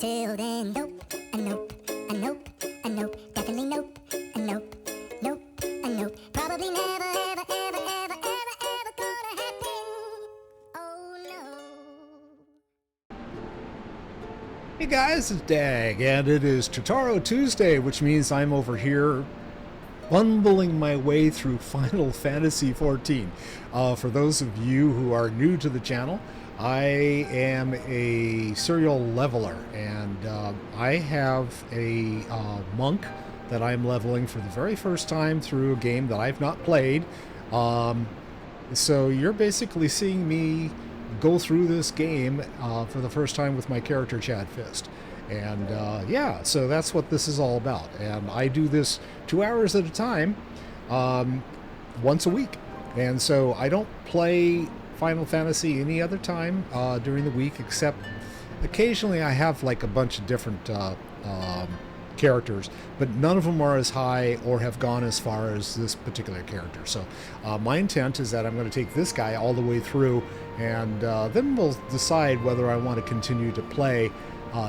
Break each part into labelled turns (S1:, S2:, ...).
S1: Until then, nope, a nope, a nope, a nope, definitely nope, a nope, nope, a nope. Probably never, ever, ever, ever, ever, ever gonna happen. Oh no.
S2: Hey guys, it's Dag, and it is Tataru Tuesday, which means I'm over here bumbling my way through Final Fantasy XIV. For those of you who are new to the channel, I am a serial leveler, and I have a monk that I'm leveling for the very first time through a game that I've not played. So you're basically seeing me go through this game for the first time with my character Chad Fist. And yeah, so that's what this is all about. And I do this 2 hours at a time, once a week. And so I don't play Final Fantasy any other time during the week, except occasionally I have like a bunch of different characters, but none of them are as high or have gone as far as this particular character. So my intent is that I'm going to take this guy all the way through, and then we'll decide whether I want to continue to play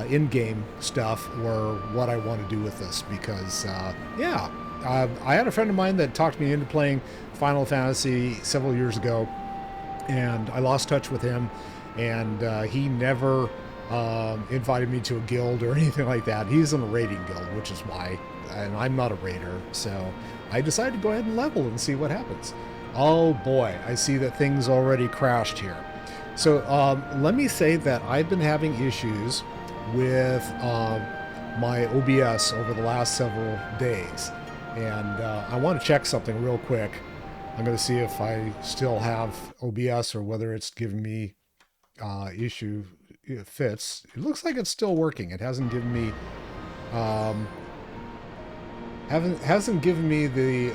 S2: in-game stuff or what I want to do with this, because yeah, I had a friend of mine that talked me into playing Final Fantasy several years ago, and I lost touch with him, and he never invited me to a guild or anything like that. He's in a raiding guild, which is why, and I'm not a raider, so I decided to go ahead and level and see what happens. Oh boy, I see that things already crashed here. So let me say that I've been having issues with my OBS over the last several days, and I want to check something real quick. I'm going to see if I still have OBS or whether it's giving me issue fits. It looks like it's still working. It hasn't given me hasn't given me the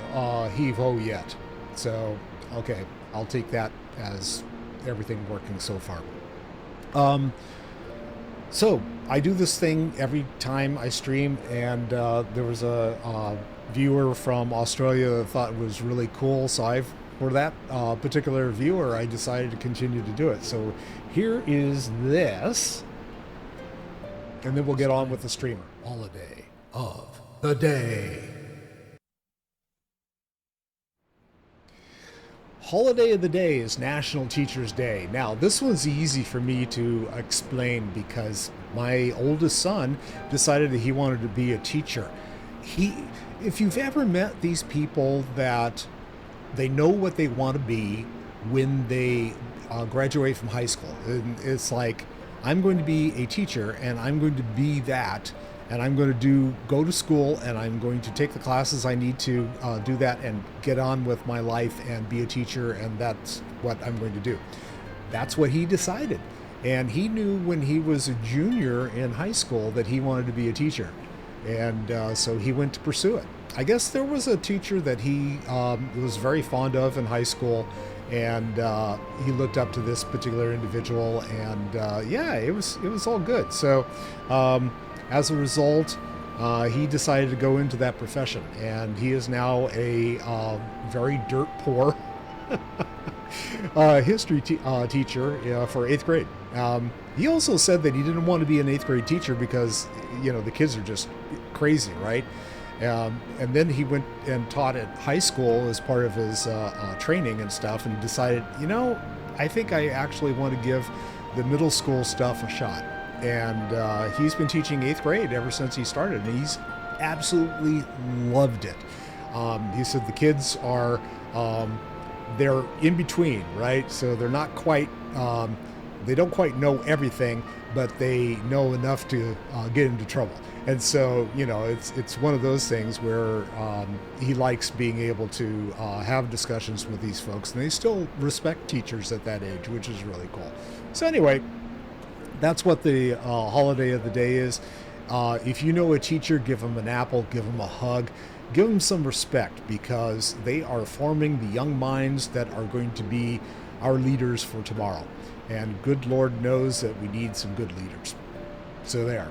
S2: heave-ho yet. So okay, I'll take that as everything working so far. So I do this thing every time I stream, and there was a viewer from Australia that thought it was really cool, so for that particular viewer, I decided to continue to do it. So here is this, and then we'll get on with the streamer. Holiday of the day. Holiday of the day is National Teachers Day. Now, this one's easy for me to explain because my oldest son decided that he wanted to be a teacher. If you've ever met these people that they know what they want to be when they graduate from high school, and it's like, I'm going to be a teacher, and I'm going to be that, and I'm going to go to school, and I'm going to take the classes I need to do that and get on with my life and be a teacher, and that's what I'm going to do. That's what he decided. And he knew when he was a junior in high school that he wanted to be a teacher. And so he went to pursue it. I guess there was a teacher that he was very fond of in high school, and he looked up to this particular individual, and yeah, it was all good. So as a result, he decided to go into that profession, and he is now a very dirt poor history teacher for 8th grade. He also said that he didn't want to be an 8th grade teacher because, you know, the kids are just crazy, right? And then he went and taught at high school as part of his training and stuff, and decided, you know, I think I actually want to give the middle school stuff a shot. And he's been teaching 8th grade ever since he started, and he's absolutely loved it. He said the kids are, they're in between, right? So they're not quite, they don't quite know everything, but they know enough to get into trouble. And so, you know, it's one of those things where he likes being able to have discussions with these folks, and they still respect teachers at that age, which is really cool. So anyway, that's what the holiday of the day is. If you know a teacher, give them an apple, give them a hug, give them some respect, because they are forming the young minds that are going to be our leaders for tomorrow. And good Lord knows that we need some good leaders. So there.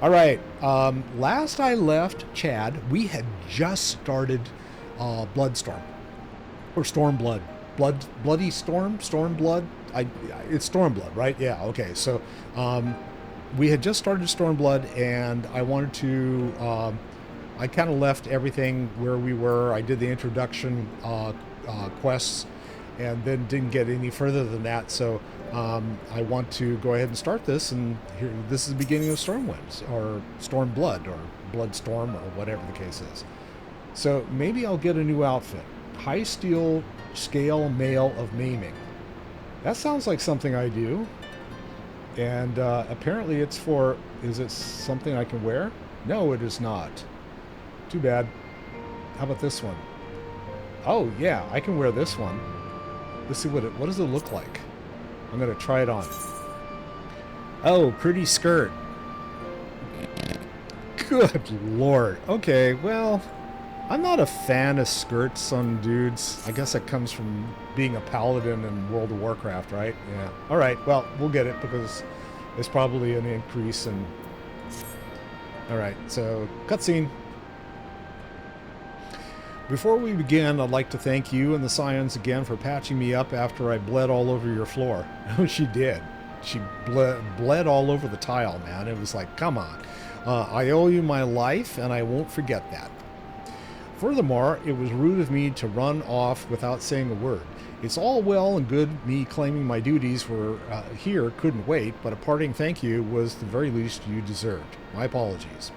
S2: All right. Last I left Chad, we had just started Bloodstorm, or Stormblood. Bloody Storm? Stormblood? It's Stormblood, right? Yeah, okay. So we had just started Stormblood, and I wanted to. I kind of left everything where we were. I did the introduction quests, and then didn't get any further than that. So I want to go ahead and start this, and here, this is the beginning of Stormwind, or Stormblood, or Bloodstorm, or whatever the case is. So maybe I'll get a new outfit. High steel scale mail of maiming. That sounds like something I do. And apparently it's for... Is it something I can wear? No, it is not. Too bad. How about this one? Oh, yeah, I can wear this one. Let's see what does it look like. I'm going to try it on. Oh, pretty skirt. Good lord. Okay, well, I'm not a fan of skirts on dudes. I guess that comes from being a paladin in World of Warcraft, right? Yeah. Alright, well, we'll get it because it's probably an increase in... Alright, so, cutscene. Before we begin, I'd like to thank you and the Scions again for patching me up after I bled all over your floor. Oh, she did. She bled all over the tile, man. It was like, come on. I owe you my life, and I won't forget that. Furthermore, it was rude of me to run off without saying a word. It's all well and good me claiming my duties were here couldn't wait, but a parting thank you was the very least you deserved. My apologies.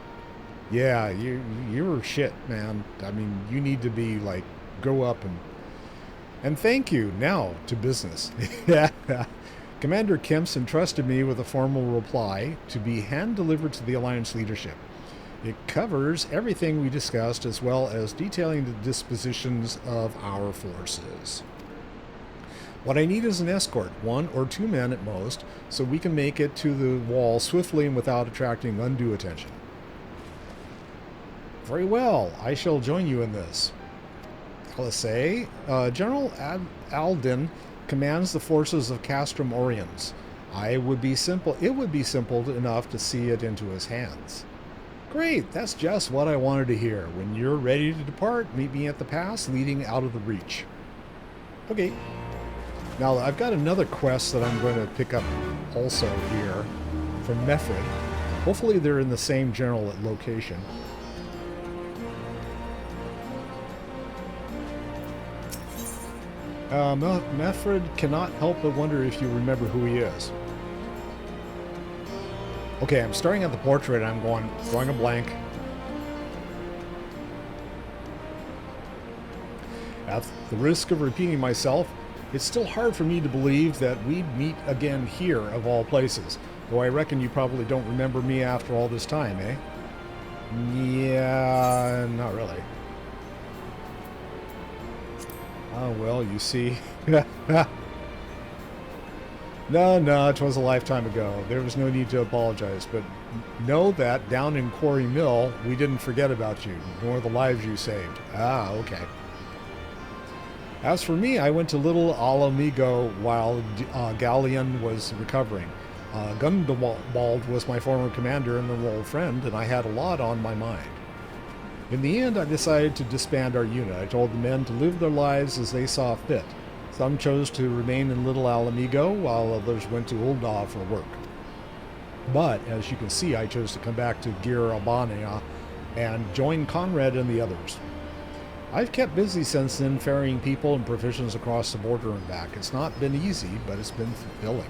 S2: Yeah, you're shit, man. I mean, you need to be, like, grow up and thank you. Now, to business. Commander Kemps entrusted me with a formal reply to be hand-delivered to the Alliance leadership. It covers everything we discussed, as well as detailing the dispositions of our forces. What I need is an escort, 1 or 2 men at most, so we can make it to the wall swiftly and without attracting undue attention. Very well, I shall join you in this. LSA, General Alden commands the forces of Castrum Oriens. It would be simple enough to see it into his hands. Great, that's just what I wanted to hear. When you're ready to depart, meet me at the pass leading out of the breach. Okay. Now, I've got another quest that I'm going to pick up also here from Mefred. Hopefully they're in the same general location. Mefred cannot help but wonder if you remember who he is. Okay, I'm staring at the portrait and I'm drawing a blank. At the risk of repeating myself, it's still hard for me to believe that we'd meet again here, of all places. Though I reckon you probably don't remember me after all this time, eh? Yeah, not really. Oh, well, you see. No, it was a lifetime ago. There was no need to apologize, but know that down in Quarry Mill, we didn't forget about you, nor the lives you saved. Ah, okay. As for me, I went to Little Alamigo while Galleon was recovering. Gundobald was my former commander and an old friend, and I had a lot on my mind. In the end, I decided to disband our unit. I told the men to live their lives as they saw fit. Some chose to remain in Little Alamigo, while others went to Ul'dah for work. But, as you can see, I chose to come back to Gir Albania and join Conrad and the others. I've kept busy since then, ferrying people and provisions across the border and back. It's not been easy, but it's been fulfilling.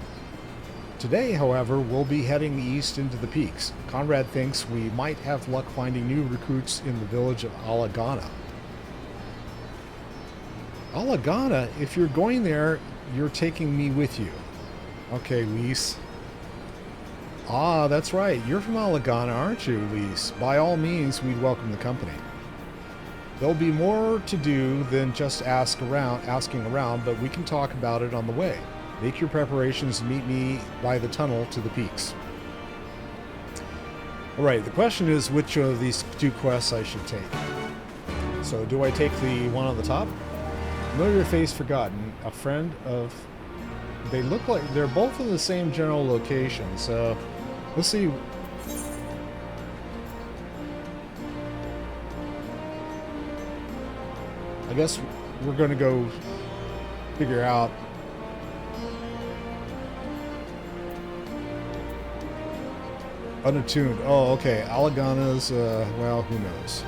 S2: Today, however, we'll be heading east into the peaks. Conrad thinks we might have luck finding new recruits in the village of Alagana. Alagana? If you're going there, you're taking me with you. Okay, Lise. Ah, that's right. You're from Alagana, aren't you, Lise? By all means, we'd welcome the company. There'll be more to do than just asking around, but we can talk about it on the way. Make your preparations and meet me by the tunnel to the peaks. Alright, the question is which of these 2 quests I should take. So, do I take the one on the top? Familiar face forgotten. A friend of... They look like they're both in the same general location, so... Let's see... I guess we're going to go figure out... Unattuned. Oh, okay. Alagana's, well, who knows?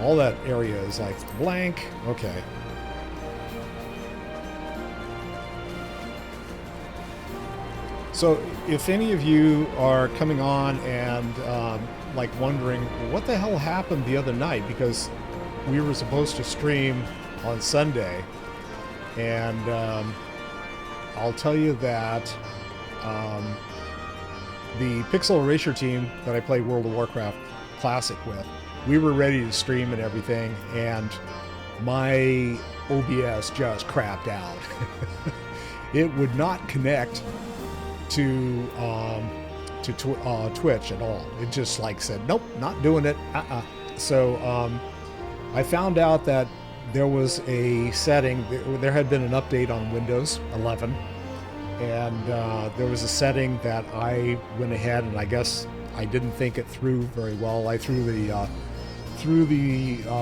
S2: All that area is like blank. Okay. So, if any of you are coming on and like wondering what the hell happened the other night, because we were supposed to stream on Sunday, and I'll tell you that the Pixel Erasure team that I play World of Warcraft Classic with, we were ready to stream and everything, and my OBS just crapped out. It would not connect to Twitch at all. It just like said, nope, not doing it. So I found out that there was a setting, there had been an update on Windows 11, and there was a setting that I went ahead and I guess I didn't think it through very well. I threw the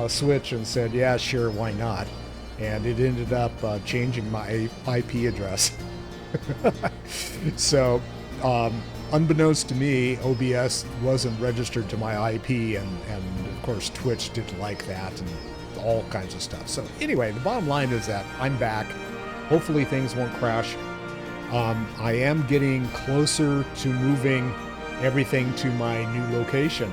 S2: switch and said, yeah, sure, why not? And it ended up changing my IP address. So, unbeknownst to me, OBS wasn't registered to my IP, and of course Twitch didn't like that, and all kinds of stuff. So anyway, the bottom line is that I'm back. Hopefully things won't crash. I am getting closer to moving everything to my new location.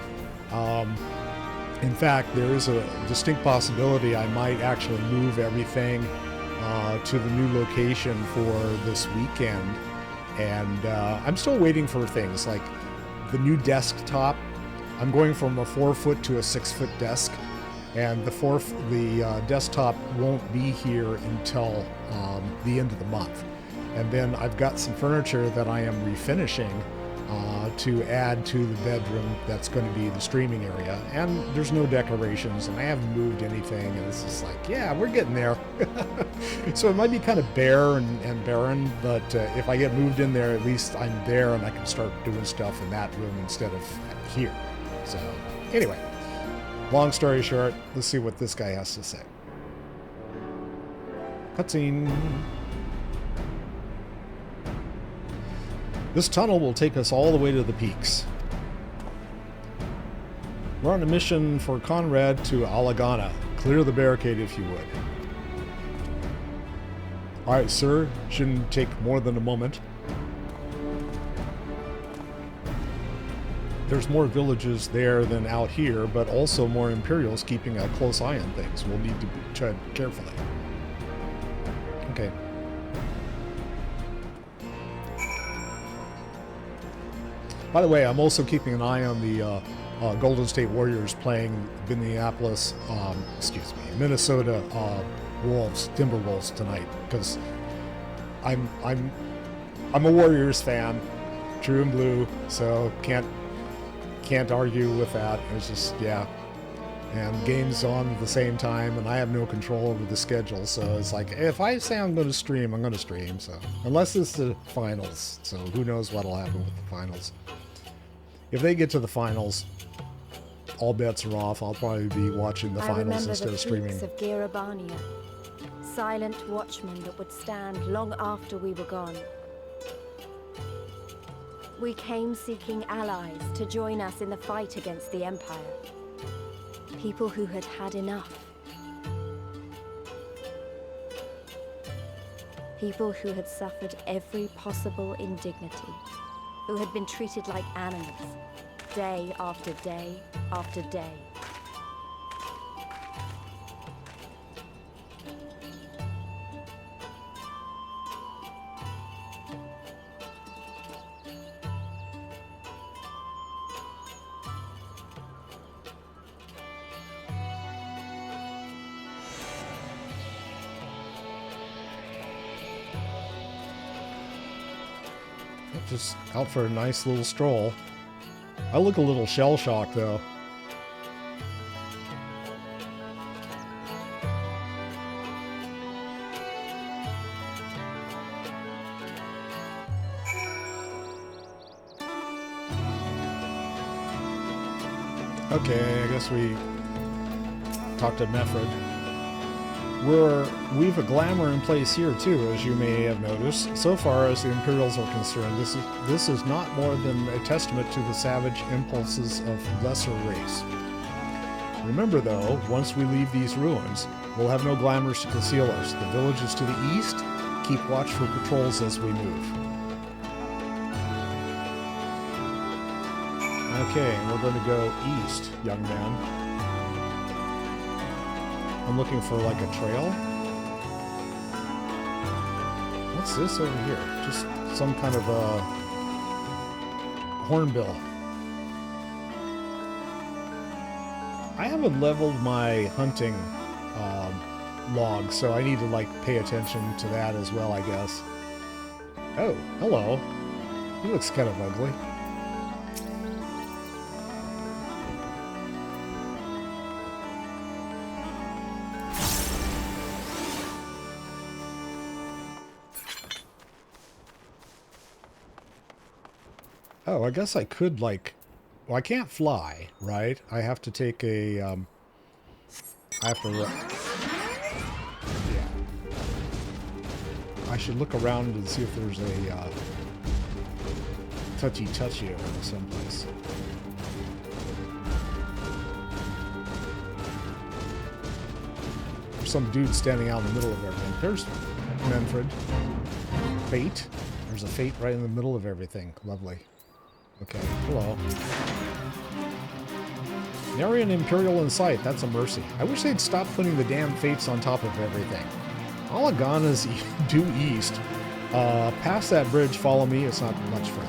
S2: In fact, there is a distinct possibility I might actually move everything to the new location for this weekend, and I'm still waiting for things like the new desktop. I'm going from a 4-foot to a 6-foot desk, and the desktop won't be here until the end of the month. And then I've got some furniture that I am refinishing to add to the bedroom that's going to be the streaming area, and there's no decorations, and I haven't moved anything, and it's just like, yeah, we're getting there. So it might be kind of bare and barren, but if I get moved in there, at least I'm there and I can start doing stuff in that room instead of here. So anyway, long story short, let's see what this guy has to say. Cutscene. This tunnel will take us all the way to the peaks. We're on a mission for Conrad to Alagana. Clear the barricade if you would. Alright, sir. Shouldn't take more than a moment. There's more villages there than out here, but also more Imperials keeping a close eye on things. We'll need to tread carefully. Okay. By the way, I'm also keeping an eye on the Golden State Warriors playing Minnesota Wolves, Timberwolves tonight, because I'm a Warriors fan, true and blue, so can't argue with that. It's just, yeah. And games on at the same time, and I have no control over the schedule, so it's like, if I say I'm going to stream, I'm going to stream, so unless it's the finals, so who knows what'll happen with the finals. If they get to the finals, all bets are off. I'll probably be watching the finals instead of streaming.
S3: Of Girabania, silent watchmen that would stand long after we were gone. We came seeking allies to join us in the fight against the Empire. People who had had enough. People who had suffered every possible indignity. Who had been treated like animals, day after day after day.
S2: Just out for a nice little stroll. I look a little shell-shocked, though. Okay, I guess we talked to Meffred. We've a glamour in place here too, as you may have noticed. So far as the Imperials are concerned, this is not more than a testament to the savage impulses of lesser race. Remember though, once we leave these ruins, we'll have no glamours to conceal us. The villages to the east keep watch for patrols as we move. Okay, and we're going to go east, young man. I'm looking for like a trail. What's this over here? Just some kind of a hornbill. I haven't leveled my hunting log, so I need to like pay attention to that as well, I guess. Oh, hello. He looks kind of ugly. Oh, I guess I could, like... Well, I can't fly, right? I have to take a, I have to... Yeah. I should look around and see if there's a, touchy-touchy over there someplace. There's some dude standing out in the middle of everything. There's Manfred. Fate. There's a fate right in the middle of everything. Lovely. Okay, hello. Nary an Imperial in sight. That's a mercy. I wish they'd stop putting the damn fates on top of everything. All Agana's due east. Past that bridge, follow me. It's not much fun.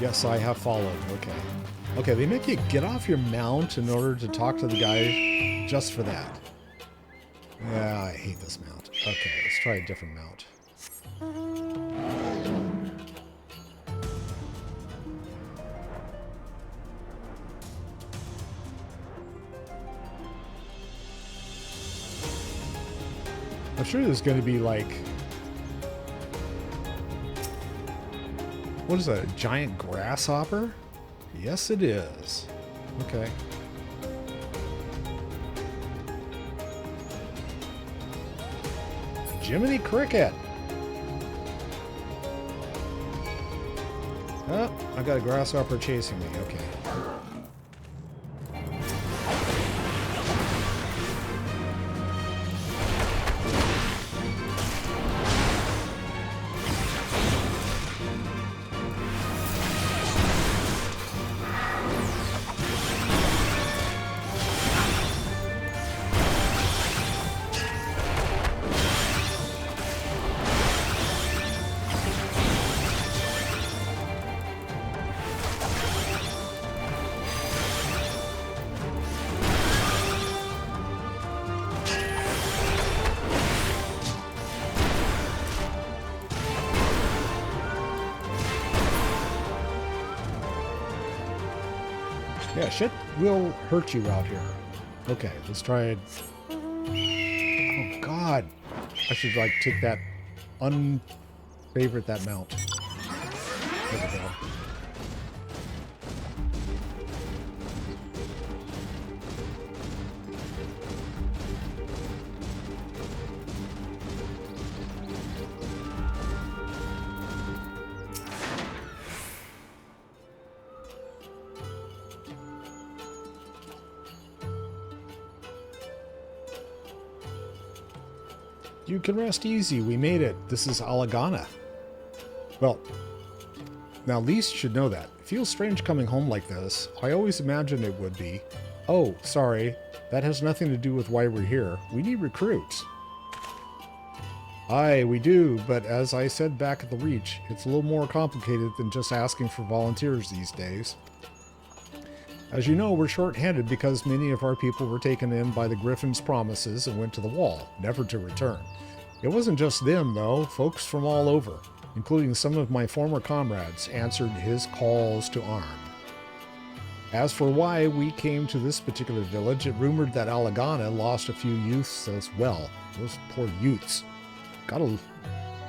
S2: Yes, I have followed. Okay. Okay, they make you get off your mount in order to talk to the guy just for that. Yeah, I hate this mount. Okay, let's try a different mount. I'm sure there's going to be like... What is that, a giant grasshopper? Yes, it is. Okay. Jiminy Cricket! Oh, I got a grasshopper chasing me. Okay. Yeah, shit will hurt you out here. Okay, let's try it. Oh, God. I should, like, take that, unfavorite that mount. There we go. You can rest easy. We made it. This is Alagana. Well, now Lise should know that. It feels strange coming home like this. I always imagined it would be. Oh, sorry. That has nothing to do with why we're here. We need recruits. Aye, we do, but as I said back at the Reach, it's a little more complicated than just asking for volunteers these days. As you know, we're short-handed because many of our people were taken in by the Griffin's promises and went to the wall, never to return. It wasn't just them, though. Folks from all over, including some of my former comrades, answered his calls to arm. As for why we came to this particular village, it rumored that Alagana lost a few youths as well. Those poor youths. Gotta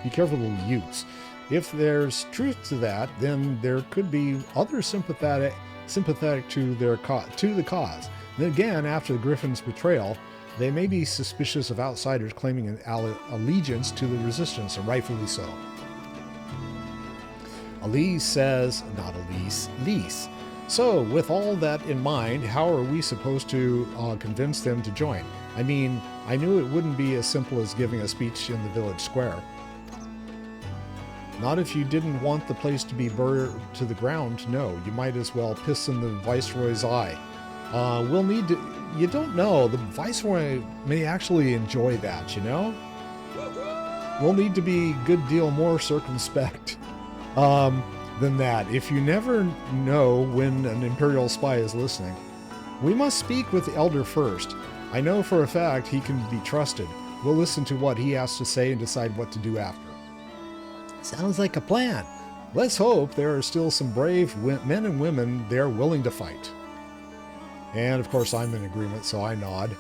S2: be careful of the youths. If there's truth to that, then there could be others sympathetic to the cause. Then again, after the Griffin's betrayal, they may be suspicious of outsiders claiming an allegiance to the resistance, and rightfully so. Elise says, not Elise, Lise. So, with all that in mind, how are we supposed to convince them to join? I mean, I knew it wouldn't be as simple as giving a speech in the village square. Not if you didn't want the place to be burned to the ground, no. You might as well piss in the Viceroy's eye. We'll need to... You don't know. The Viceroy may actually enjoy that, you know? We'll need to be a good deal more circumspect than that. If you never know when an Imperial spy is listening. We must speak with the Elder first. I know for a fact he can be trusted. We'll listen to what he has to say and decide what to do after. Sounds like a plan. Let's hope there are still some brave men and women there willing to fight. And of course I'm in agreement, so I nod.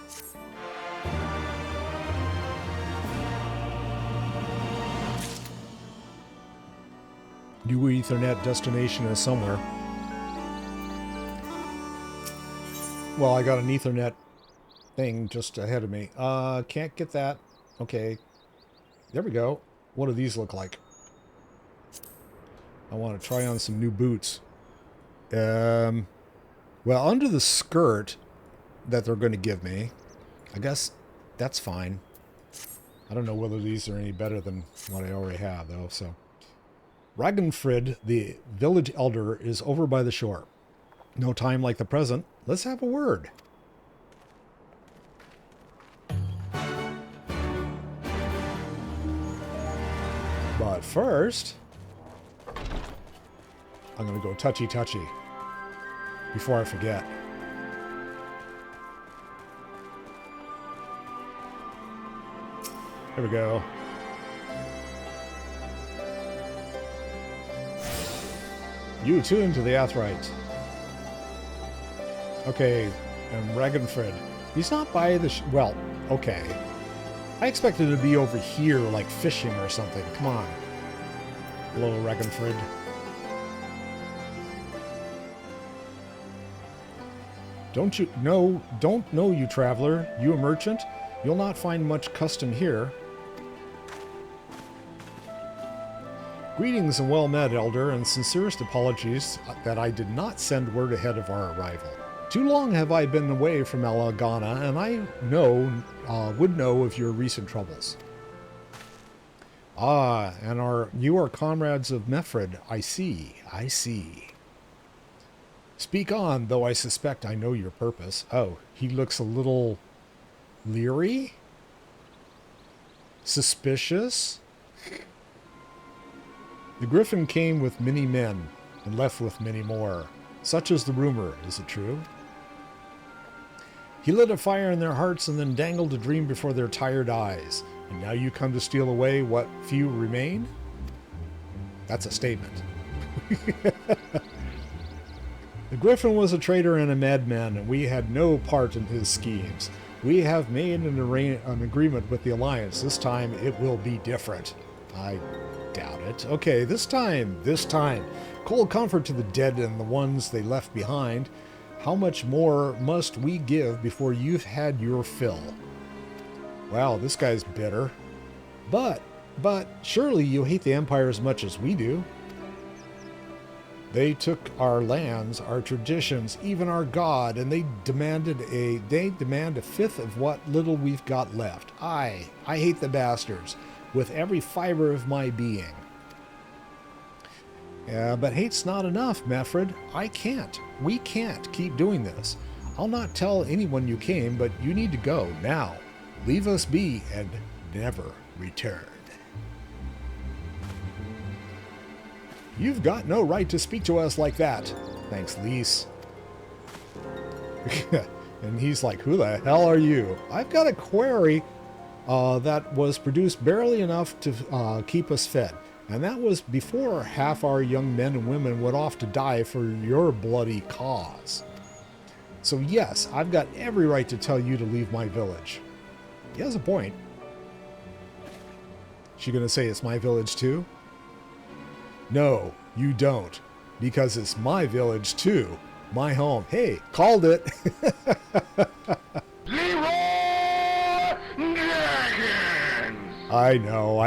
S2: New Ethernet destination is somewhere. Well, I got an Ethernet thing just ahead of me. Can't get that. Okay. There we go. What do these look like? I want to try on some new boots. Well, under the skirt that they're going to give me, I guess that's fine. I don't know whether these are any better than what I already have, though, so... Ragnfrid, the village elder, is over by the shore. No time like the present. Let's have a word. But first, I'm going to go touchy-touchy before I forget. There we go. You tune to the Athright. Okay, and Ragnfrid. He's not by the... well, okay. I expected to be over here, like fishing or something. Come on. Hello, Ragnfrid. Don't know you, traveler. You a merchant? You'll not find much custom here. Greetings and well met, Elder, and sincerest apologies that I did not send word ahead of our arrival. Too long have I been away from Alagana, and I would know of your recent troubles. Ah, and you are comrades of Mefred. I see. Speak on, though I suspect I know your purpose. Oh, he looks a little leery? Suspicious? The Griffin came with many men, and left with many more. Such is the rumor, is it true? He lit a fire in their hearts and then dangled a dream before their tired eyes. And now you come to steal away what few remain? That's a statement. The Griffin was a traitor and a madman, and we had no part in his schemes. We have made an agreement with the Alliance. This time it will be different. I doubt it. Okay, this time. Cold comfort to the dead and the ones they left behind. How much more must we give before you've had your fill? Wow, this guy's bitter. But surely you hate the Empire as much as we do. They took our lands, our traditions, even our God, and they demand a fifth of what little we've got left. I hate the bastards with every fiber of my being. But hate's not enough, Mefred. We can't keep doing this. I'll not tell anyone you came, but you need to go now. Leave us be and never return. You've got no right to speak to us like that. Thanks, Lise. And he's like, who the hell are you? I've got a quarry that was produced barely enough to keep us fed. And that was before half our young men and women went off to die for your bloody cause. So yes, I've got every right to tell you to leave my village. He has a point. She gonna say it's my village too? No, you don't. Because it's my village too. My home. Hey, called it. I know.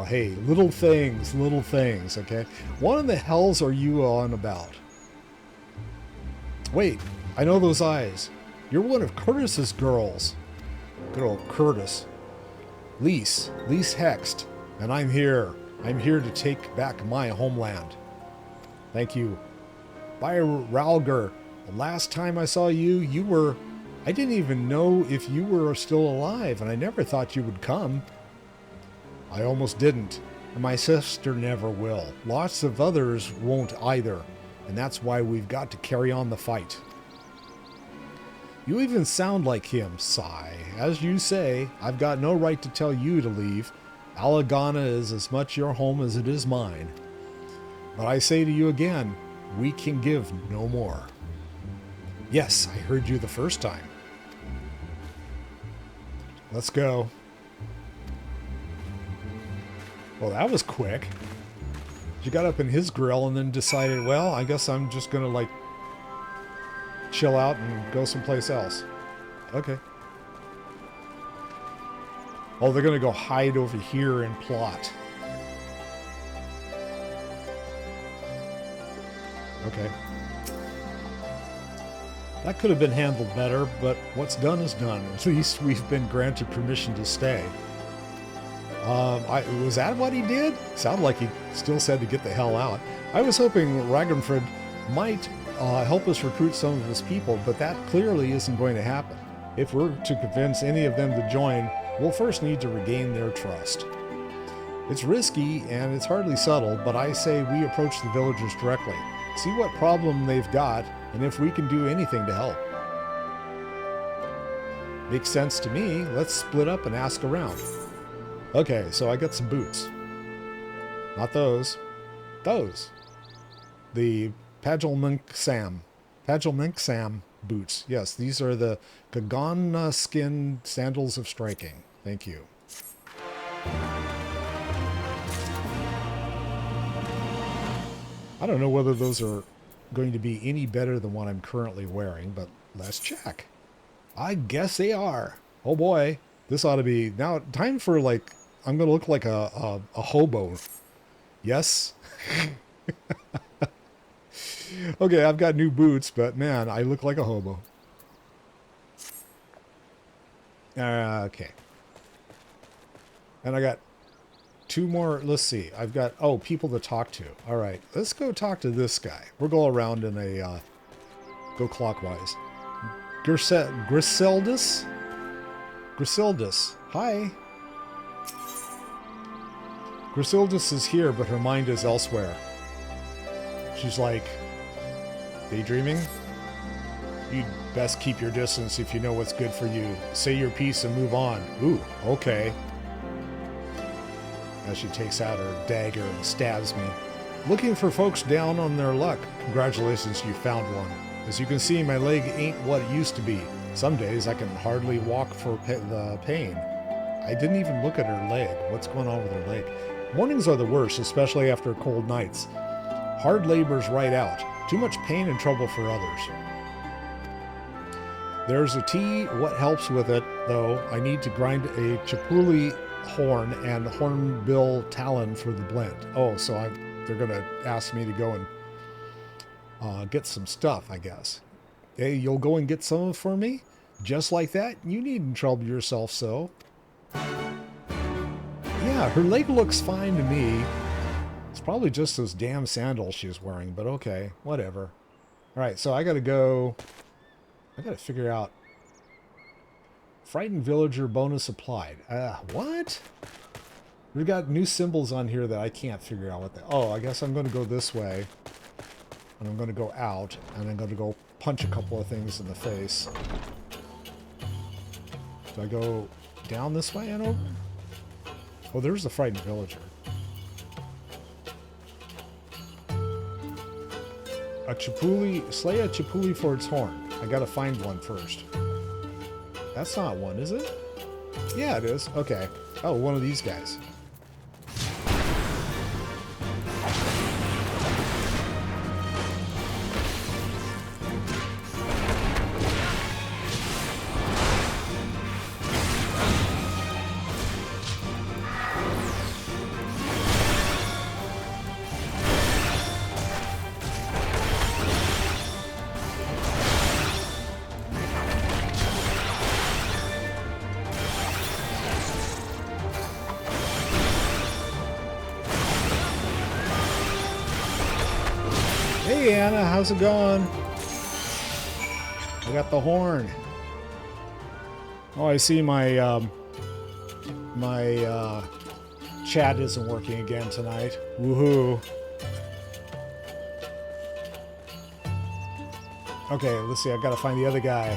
S2: Hey, little things, okay? What in the hells are you on about? Wait, I know those eyes. You're one of Curtis's girls. Good old Curtis. Lise Hext. And I'm here. I'm here to take back my homeland. Thank you. By Ralger, the last time I saw you, I didn't even know if you were still alive, and I never thought you would come. I almost didn't, and my sister never will. Lots of others won't either, and that's why we've got to carry on the fight. You even sound like him, sigh. As you say, I've got no right to tell you to leave. Alagana is as much your home as it is mine. But I say to you again, we can give no more. Yes, I heard you the first time. Let's go. Well, that was quick. You got up in his grill and then decided, well, I guess I'm just gonna, like, chill out and go someplace else. Okay. Oh, they're gonna go hide over here and plot. Okay. That could have been handled better, but what's done is done. At least we've been granted permission to stay. Was that what he did? Sounded like he still said to get the hell out. I was hoping Ragnfrid might help us recruit some of his people, but that clearly isn't going to happen. If we're to convince any of them to join, we'll first need to regain their trust. It's risky and it's hardly subtle, but I say we approach the villagers directly. See what problem they've got, and if we can do anything to help. Makes sense to me. Let's split up and ask around. Okay, so I got some boots. Not those. Those. The Pajal Mink Sam boots. Yes, these are the Kagana skin sandals of striking. Thank you. I don't know whether those are going to be any better than what I'm currently wearing, but let's check. I guess they are. Oh boy, this ought to be... Now, time for, like, I'm going to look like a hobo. Yes? Okay, I've got new boots, but man, I look like a hobo. Okay. And I got two more, let's see. I've got, people to talk to. All right, let's go talk to this guy. We'll go around in a, go clockwise. Grisildus? Hi. Grisildus is here, but her mind is elsewhere. She's like, daydreaming? You'd best keep your distance if you know what's good for you. Say your piece and move on. Ooh, okay. As she takes out her dagger and stabs me. Looking for folks down on their luck. Congratulations, you found one. As you can see, my leg ain't what it used to be. Some days I can hardly walk for the pain. I didn't even look at her leg. What's going on with her leg? Mornings are the worst, especially after cold nights. Hard labor's right out. Too much pain and trouble for others. There's a tea. What helps with it, though, I need to grind a chipuli horn and hornbill talon for the blend. Oh, so they're going to ask me to go and get some stuff, I guess. Hey, you'll go and get some for me? Just like that? You needn't trouble yourself so. Yeah, her leg looks fine to me. It's probably just those damn sandals she's wearing, but okay, whatever. Alright, so I gotta figure out... Frightened villager bonus applied. What? We've got new symbols on here that I can't figure out what they... Oh, I guess I'm going to go this way. And I'm going to go out. And I'm going to go punch a couple of things in the face. Do I go down this way and over? Oh, there's the frightened villager. A chipuli... Slay a chipuli for its horn. I gotta find one first. That's not one, is it? Yeah, it is. Okay. Oh, one of these guys. Hey Anna, how's it going? I got the horn. Oh, I see my chat isn't working again tonight. Woohoo. Okay, let's see. I've got to find the other guy.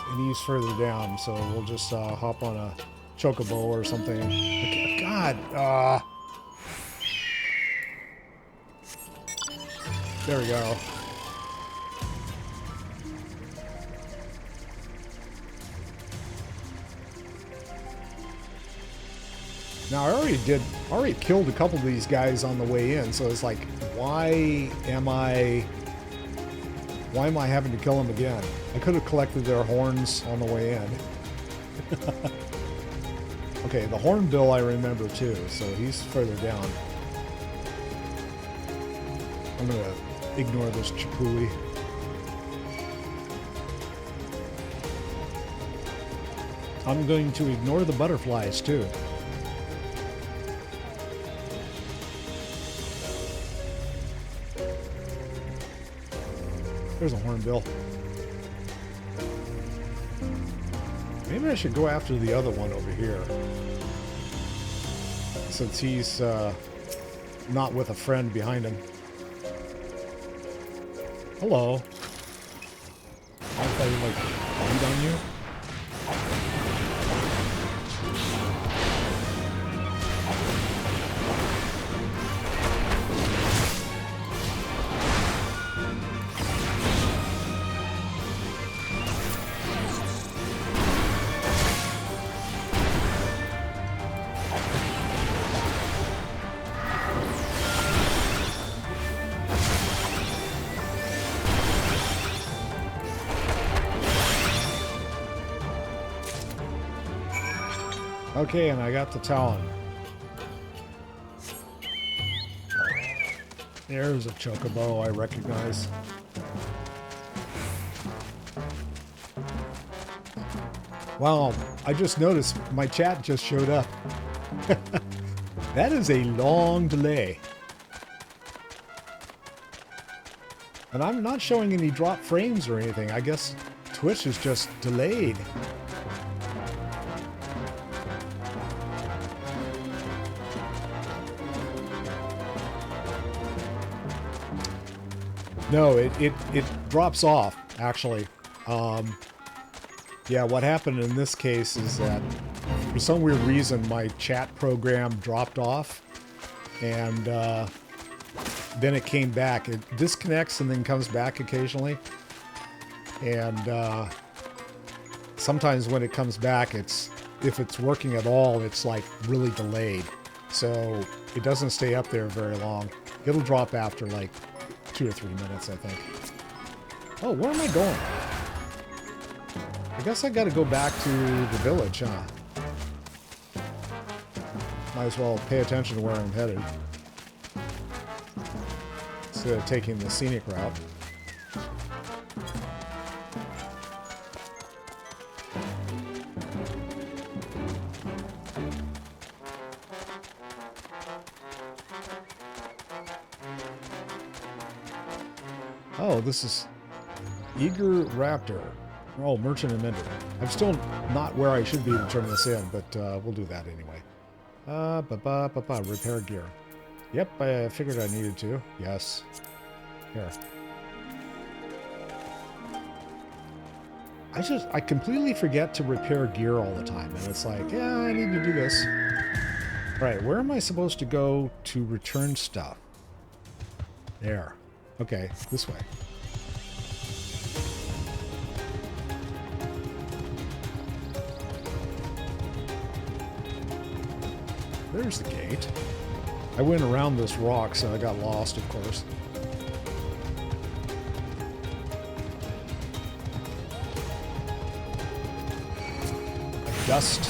S2: And he's further down, so we'll just hop on a chocobo or something. Okay, God! There we go. Now I already killed a couple of these guys on the way in, so it's like, why am I having to kill them again? I could have collected their horns on the way in. Okay, the hornbill I remember too, so he's further down. I'm gonna ignore this chipuli. I'm going to ignore the butterflies too. There's a hornbill. Maybe I should go after the other one over here. Since he's not with a friend behind him. Hello. I thought he like beat on you. Okay, and I got the Talon. There's a chocobo I recognize. Wow, I just noticed my chat just showed up. That is a long delay. And I'm not showing any drop frames or anything. I guess Twitch is just delayed. No, it drops off, actually. Yeah, what happened in this case is that for some weird reason my chat program dropped off, and then it came back. It disconnects and then comes back occasionally. And sometimes when it comes back, if it's working at all, it's like really delayed. So it doesn't stay up there very long. It'll drop after like 2 or 3 minutes, I think. Oh, where am I going? I guess I gotta go back to the village, huh? Might as well pay attention to where I'm headed. Instead of taking the scenic route. Oh, this is Eager Raptor. Oh, Merchant and Mender. I'm still not where I should be to turn this in, but we'll do that anyway. Repair gear. Yep, I figured I needed to. Yes. Here. I completely forget to repair gear all the time, and it's like, yeah, I need to do this. Right, where am I supposed to go to return stuff? There. Okay, this way. There's the gate. I went around this rock, so I got lost, of course. Dust.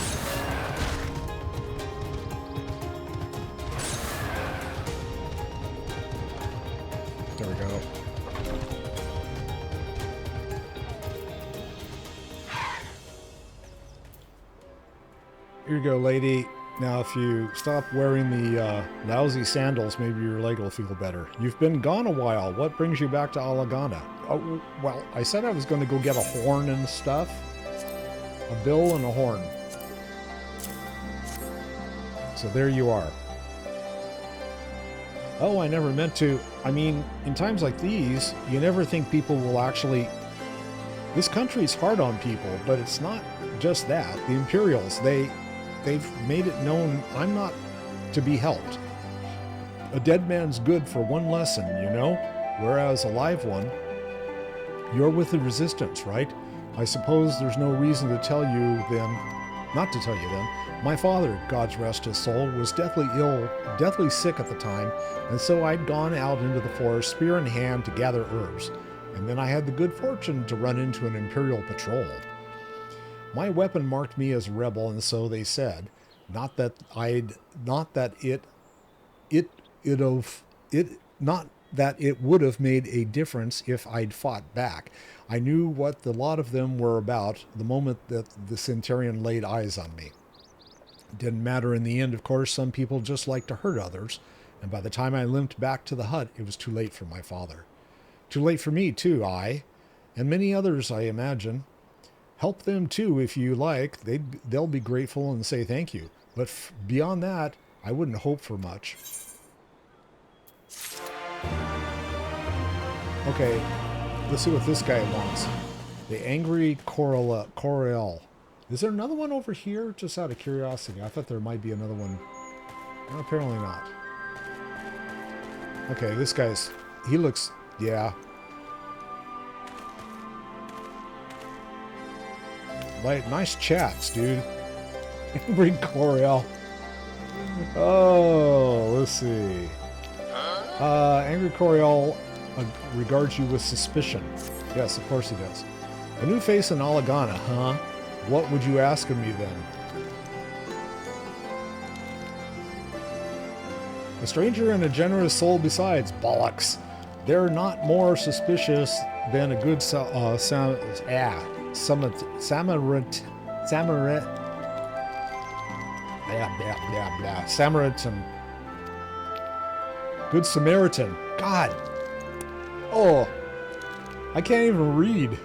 S2: There we go. Here you go, lady. Now, if you stop wearing the lousy sandals, maybe your leg will feel better. You've been gone a while. What brings you back to Alagana? Oh, well, I said I was going to go get a horn and stuff. A bill and a horn. So there you are. Oh, I never meant to. I mean, in times like these, you never think people will actually... This country's hard on people, but it's not just that. The Imperials, they've made it known I'm not to be helped. A dead man's good for one lesson, you know? Whereas a live one, you're with the Resistance, right? I suppose there's no reason to tell you then, not to tell you then. My father, God's rest his soul, was deathly ill, deathly sick at the time, and so I'd gone out into the forest, spear in hand, to gather herbs. And then I had the good fortune to run into an Imperial patrol. My weapon marked me as a rebel, and so they said. Not that it would have made a difference if I'd fought back. I knew what the lot of them were about the moment that the Centurion laid eyes on me. It didn't matter in the end, of course. Some people just like to hurt others, and by the time I limped back to the hut, it was too late for my father. Too late for me, too, and many others, I imagine. Help them, too, if you like. They'll be grateful and say thank you. But beyond that, I wouldn't hope for much. Okay, let's see what this guy wants. The Angry Corel. Is there another one over here? Just out of curiosity. I thought there might be another one. No, apparently not. Okay, this guy's... He looks... Yeah. Like, nice chats, dude. Angry Corel. Oh, let's see. Angry Corel regards you with suspicion. Yes, of course he does. A new face in Alagana, huh? What would you ask of me then? A stranger and a generous soul besides. Bollocks. They're not more suspicious than a good Samaritan. Samaritan. Good Samaritan. God. Oh. I can't even read.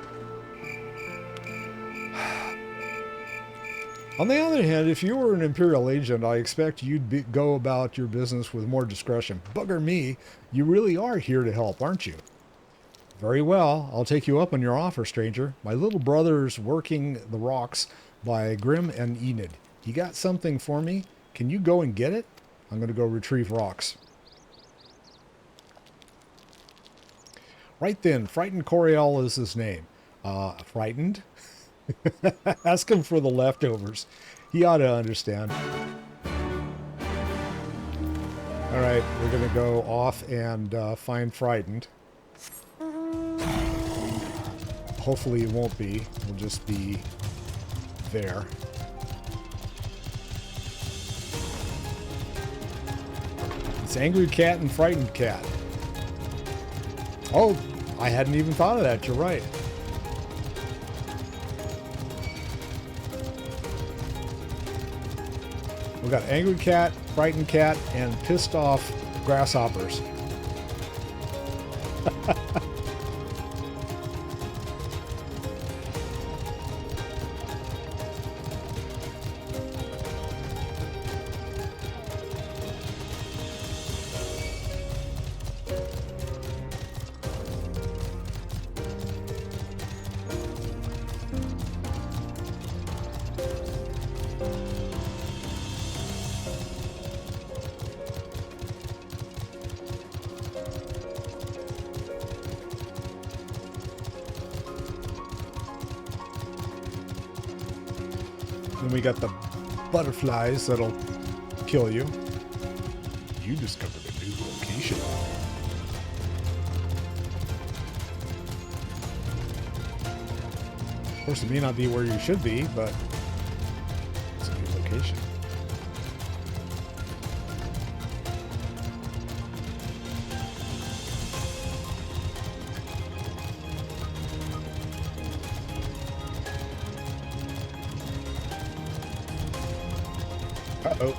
S2: On the other hand, if you were an Imperial agent, I expect you'd go about your business with more discretion. Bugger me, you really are here to help, aren't you? Very well, I'll take you up on your offer, stranger. My little brother's working the rocks by Grim and Enid. He got something for me. Can you go and get it? I'm going to go retrieve rocks. Right then, Frightened Coriel is his name. Frightened? Ask him for the leftovers. He ought to understand. Alright, we're going to go off and find Frightened. Hopefully it won't be. We'll just be there. It's Angry Cat and Frightened Cat. Oh, I hadn't even thought of that. You're right. We got Angry Cat, Frightened Cat, and Pissed Off Grasshoppers. Then we got the butterflies that'll kill you. You discovered a new location. Of course, it may not be where you should be, but it's a new location. Oh.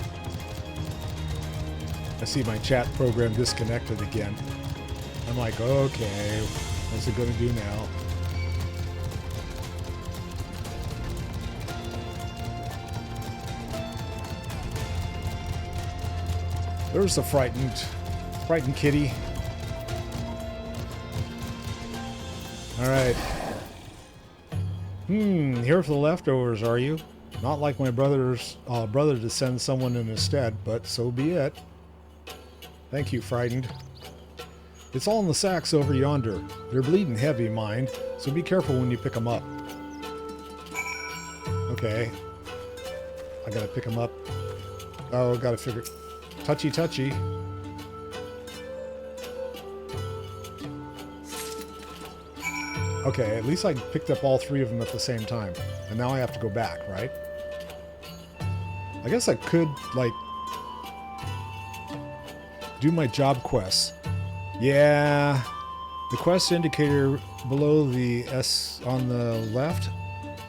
S2: I see my chat program disconnected again. I'm like, okay, what's it going to do now? There's the frightened kitty. All right. Here for the leftovers, are you? Not like my brother to send someone in his stead, but so be it. Thank you, frightened. It's all in the sacks over yonder. They're bleeding heavy, mind, so be careful when you pick them up. Okay. I gotta pick them up. Oh, gotta figure... Touchy, touchy. Okay, at least I picked up all three of them at the same time. And now I have to go back, right? I guess I could, like... do my job quests. Yeah, the quest indicator below the S on the left,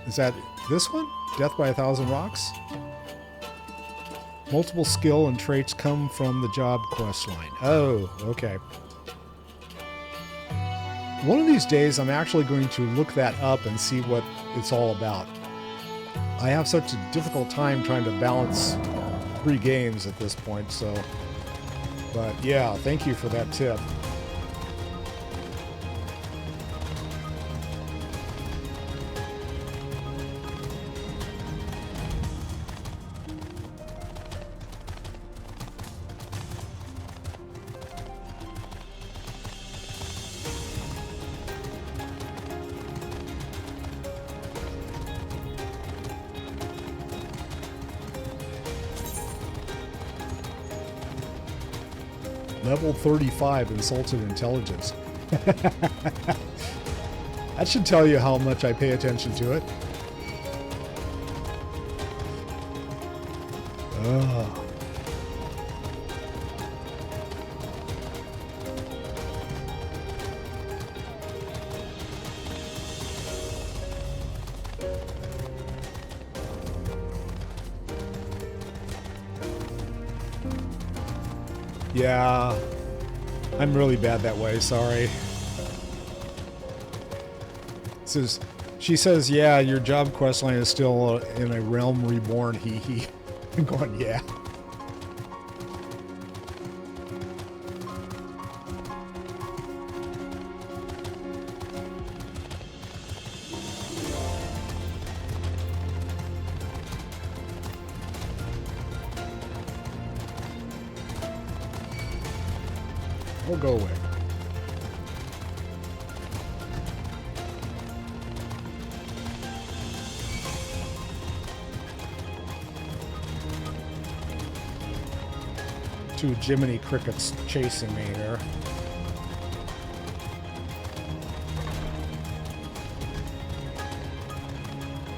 S2: is that this one? Death by 1,000 rocks? Multiple skill and traits come from the job quest line. Oh, okay. One of these days I'm actually going to look that up and see what it's all about. I have such a difficult time trying to balance 3 games at this point, so... But yeah, thank you for that tip. Level 35 insulted intelligence. That should tell you how much I pay attention to it. Ugh. Yeah, I'm really bad that way, sorry. She says, yeah, your job quest line is still in a realm reborn, hee hee. I'm going, yeah. We'll go away. Two Jiminy Crickets chasing me here.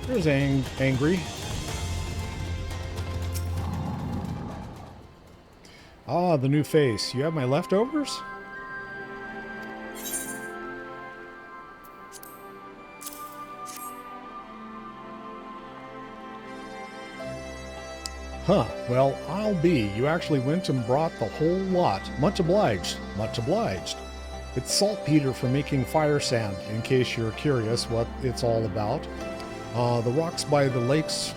S2: There's Angry. Ah, the new face. You have my leftovers? Huh, well, I'll be. You actually went and brought the whole lot. Much obliged. Much obliged. It's saltpeter for making fire sand, in case you're curious what it's all about. The rocks by the lakes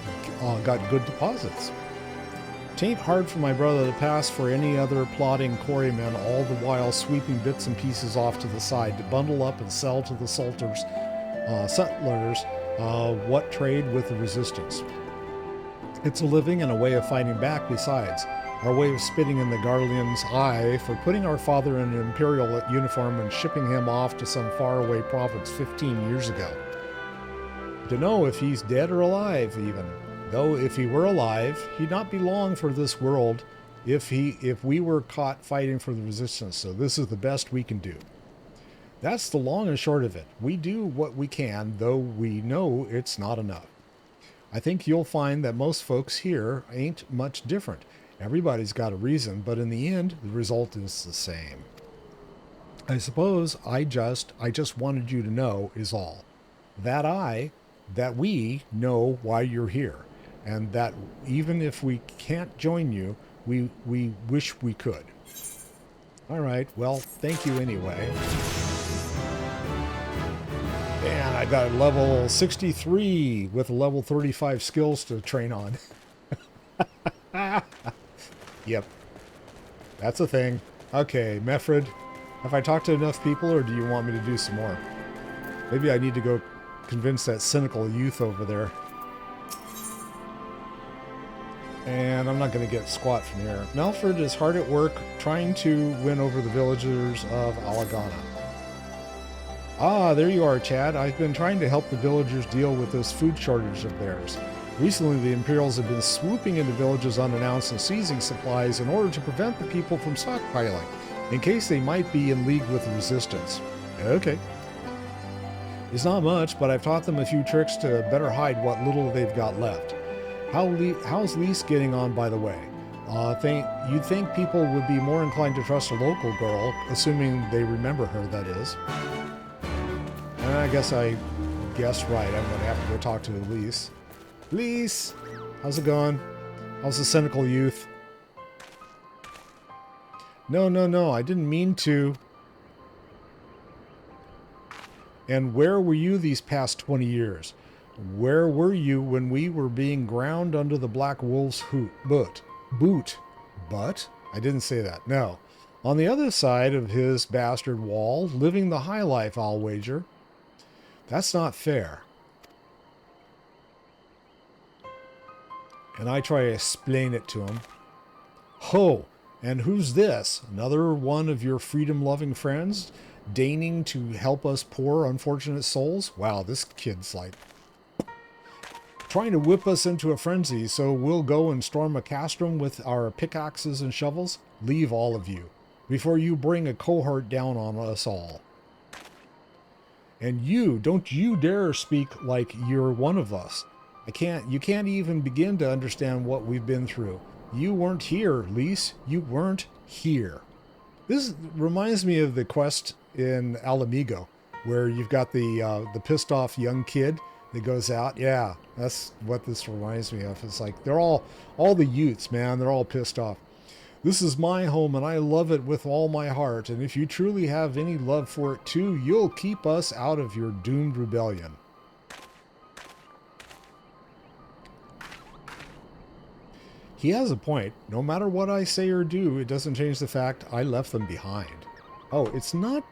S2: got good deposits. Tain't hard for my brother to pass for any other plodding quarrymen, all the while sweeping bits and pieces off to the side to bundle up and sell to the settlers what trade with the resistance. It's a living and a way of fighting back besides. Our way of spitting in the Guardian's eye for putting our father in an imperial uniform and shipping him off to some faraway province 15 years ago. To know if he's dead or alive, even. Though if he were alive, he'd not be long for this world if we were caught fighting for the resistance, so this is the best we can do. That's the long and short of it. We do what we can, though we know it's not enough. I think you'll find that most folks here ain't much different. Everybody's got a reason, but in the end, the result is the same. I suppose I just wanted you to know is all. That we know why you're here. and that even if we can't join you, we wish we could. All right, well, thank you anyway. And I got level 63 with level 35 skills to train on. Yep. That's a thing. Okay, Mefred, have I talked to enough people, or do you want me to do some more? Maybe I need to go convince that cynical youth over there. And I'm not going to get squat from here. Melfred is hard at work trying to win over the villagers of Alagana. Ah, there you are, Chad. I've been trying to help the villagers deal with this food shortage of theirs. Recently, the Imperials have been swooping into villages unannounced and seizing supplies in order to prevent the people from stockpiling, in case they might be in league with the resistance. Okay. It's not much, but I've taught them a few tricks to better hide what little they've got left. How's Lise getting on, by the way? You'd think people would be more inclined to trust a local girl, assuming they remember her, that is. And I guess I guessed right. I'm going to have to go talk to Lise. Lise! How's it going? How's the cynical youth? No, I didn't mean to. And where were you these past 20 years? Where were you when we were being ground under the Black Wolf's boot? I didn't say that. No. On the other side of his bastard wall, living the high life, I'll wager. That's not fair. And I try to explain it to him. Ho! And who's this? Another one of your freedom-loving friends? Deigning to help us poor, unfortunate souls? Wow, this kid's like... trying to whip us into a frenzy, so we'll go and storm a castrum with our pickaxes and shovels? Leave all of you, before you bring a cohort down on us all. And don't you dare speak like you're one of us. You can't even begin to understand what we've been through. You weren't here, Lise. You weren't here. This reminds me of the quest in Alamigo, where you've got the pissed off young kid that goes out. Yeah, that's what this reminds me of. It's like they're all the youths, man. They're all pissed off. This is my home, and I love it with all my heart. And if you truly have any love for it too, you'll keep us out of your doomed rebellion. He has a point. No matter what I say or do, it doesn't change the fact I left them behind. Oh, it's not...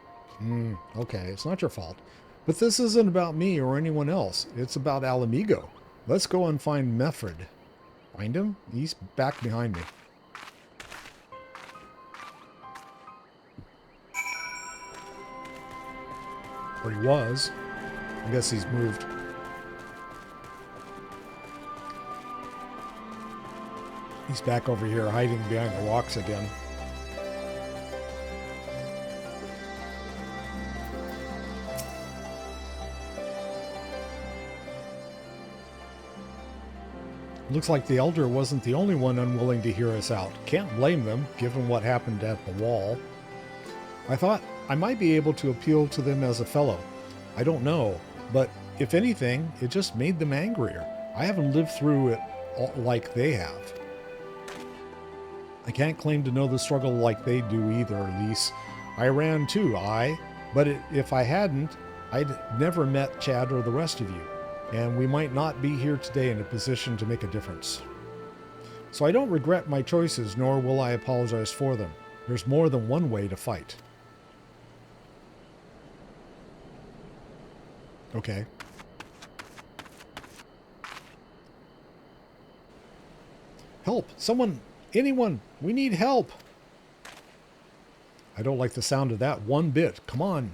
S2: okay, it's not your fault. But this isn't about me or anyone else. It's about Alamigo. Let's go and find Mefred. Find him? He's back behind me. Or he was. I guess he's moved. He's back over here hiding behind the rocks again. Looks like the Elder wasn't the only one unwilling to hear us out. Can't blame them, given what happened at the wall. I thought I might be able to appeal to them as a fellow. I don't know, but if anything, it just made them angrier. I haven't lived through it like they have. I can't claim to know the struggle like they do either, Lise. I ran too, but if I hadn't, I'd never met Chad or the rest of you, and we might not be here today in a position to make a difference. So I don't regret my choices, nor will I apologize for them. There's more than one way to fight. Okay. Help! Someone! Anyone! We need help! I don't like the sound of that one bit. Come on!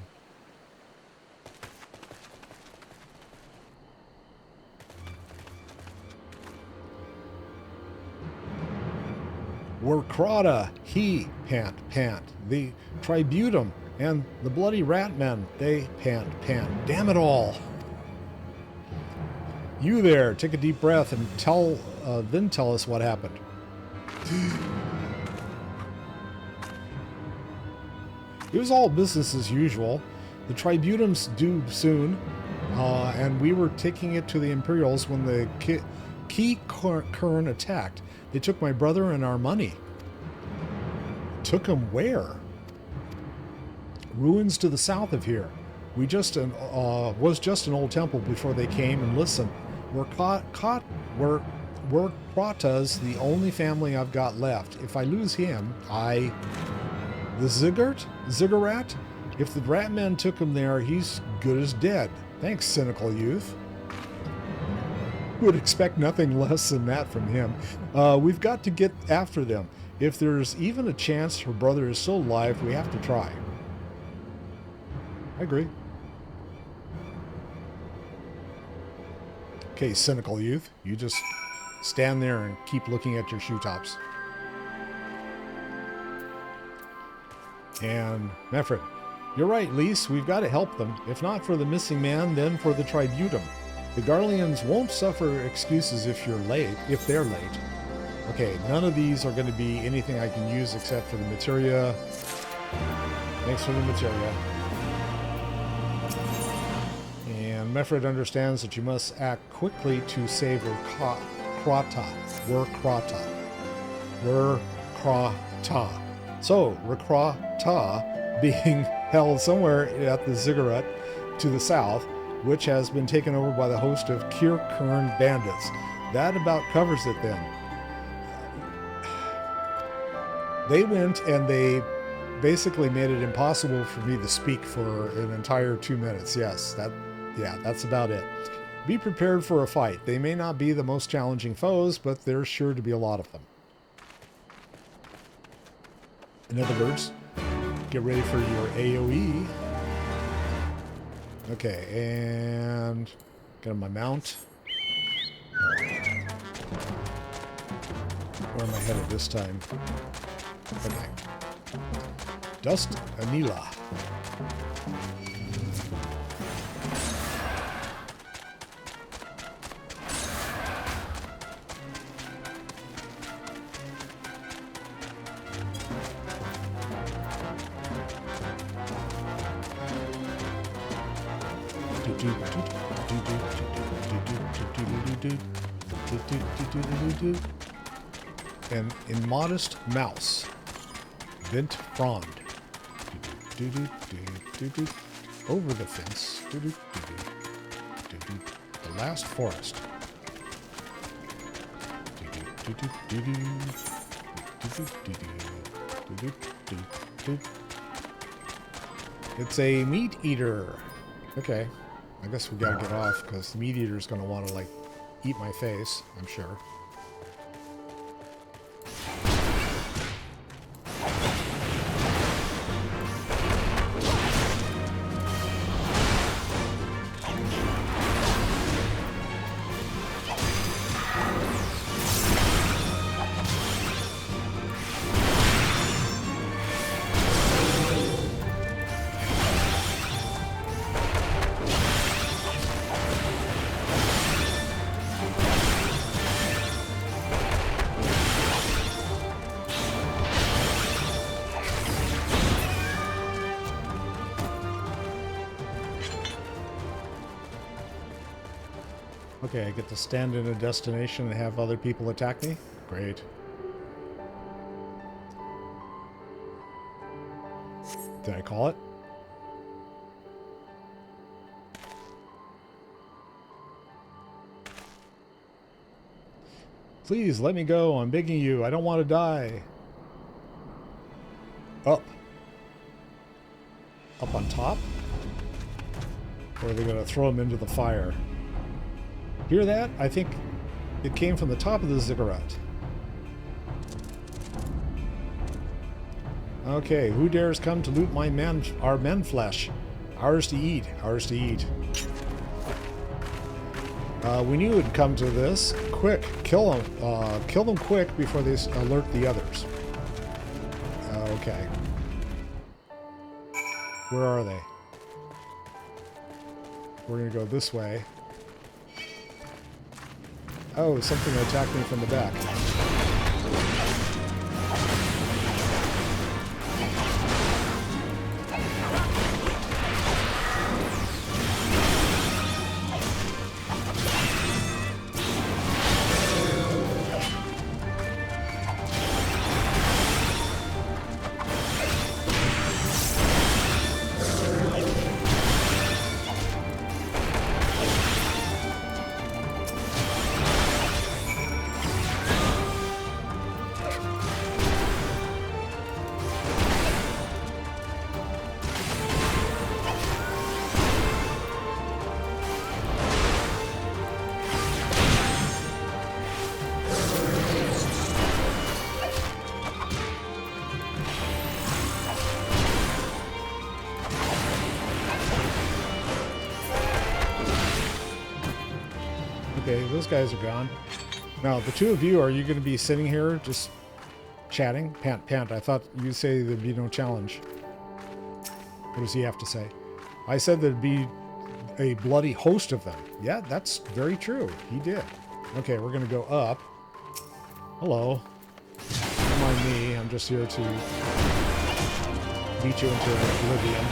S2: Warkrata, he, pant, the Tributum, and the bloody rat men, they pant. Damn it all! You there, take a deep breath and then tell us what happened. It was all business as usual. The Tributum's due soon, and we were taking it to the Imperials when the Key Kern attacked. They took my brother and our money. Took him where? Ruins to the south of here. Was just an old temple before they came. And listen, we're Krata's the only family I've got left. If I lose him, the Ziggurat? If the rat men took him there, he's good as dead. Thanks, cynical youth. Would expect nothing less than that from him. We've got to get after them. If there's even a chance her brother is still alive, we have to try. I agree. Okay, cynical youth. You just stand there and keep looking at your shoe tops. And Meffred, you're right, Lise. We've got to help them. If not for the missing man, then for the Tributum. The Garleans won't suffer excuses if they're late. Okay, none of these are going to be anything I can use except for the materia. Thanks for the materia. And Meffred understands that you must act quickly to save Krata. So, Krata being held somewhere at the Ziggurat to the south, which has been taken over by the host of Kirkern bandits. That about covers it then. They went and they basically made it impossible for me to speak for an entire 2 minutes. Yes, that's about it. Be prepared for a fight. They may not be the most challenging foes, but there's sure to be a lot of them. In other words, get ready for your AoE. Okay, and get on my mount. Where am I headed this time? Okay. Dust Anila. And immodest mouse. Vent frond. Over the fence. The last forest. It's a meat eater. Okay. I guess we gotta get off because the meat eater's gonna want to, like, eat my face, I'm sure. Okay, I get to stand in a destination and have other people attack me? Great. Did I call it? Please, let me go. I'm begging you. I don't want to die. Up. Up on top? Or are they going to throw him into the fire? Hear that? I think it came from the top of the ziggurat. Okay, who dares come to loot our men flesh? Ours to eat. Ours to eat. We knew it'd come to this. Quick, kill them. Kill them quick before they alert the others. Okay. Where are they? We're gonna go this way. Oh, something attacked me from the back. Okay, those guys are gone. Now, the two of you, are you going to be sitting here just chatting? Pant, I thought you'd say there'd be no challenge. What does he have to say? I said there'd be a bloody host of them. Yeah, that's very true. He did. Okay, we're going to go up. Hello. Don't mind me. I'm just here to beat you into oblivion.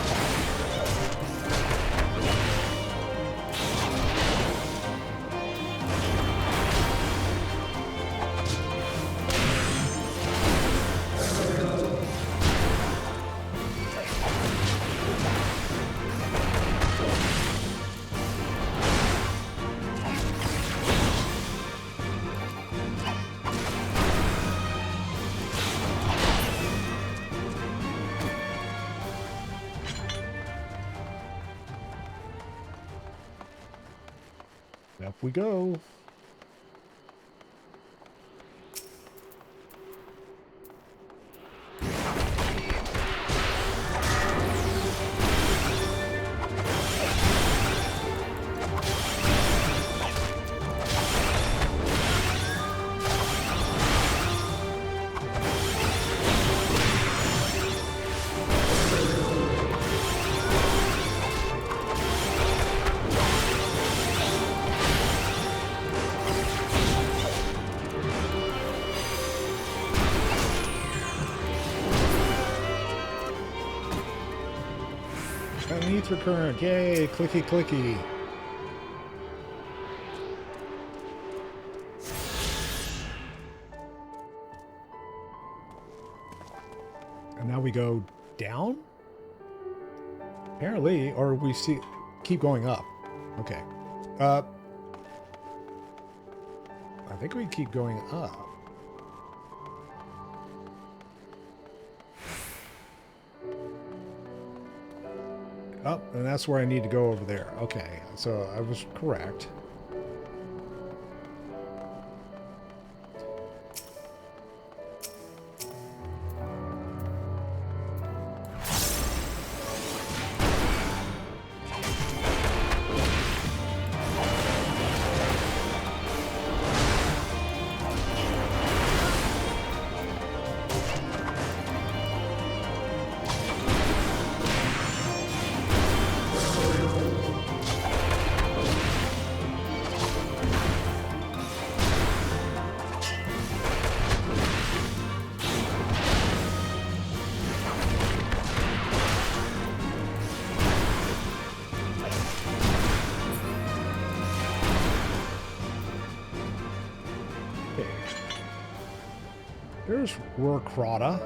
S2: Up we go. An ether current, yay, clicky clicky. And now we go down? Apparently, or we keep going up. Okay. I think we keep going up. Oh, and that's where I need to go over there. Okay, so I was correct. There's Rorkrata.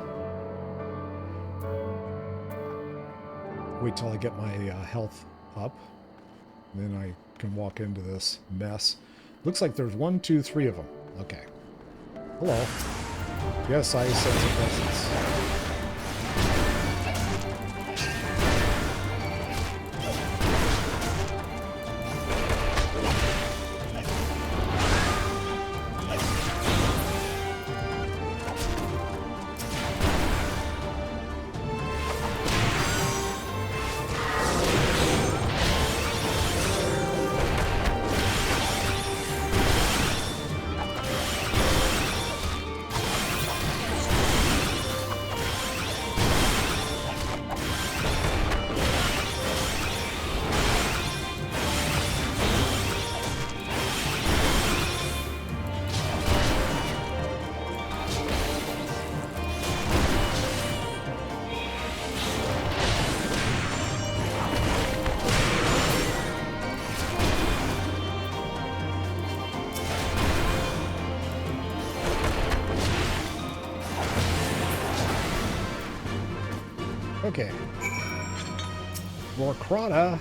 S2: Wait till I get my health up. Then I can walk into this mess. Looks like there's 1, 2, 3 of them. Okay. Hello. Yes, I sense a presence. Okay. Rorkrata.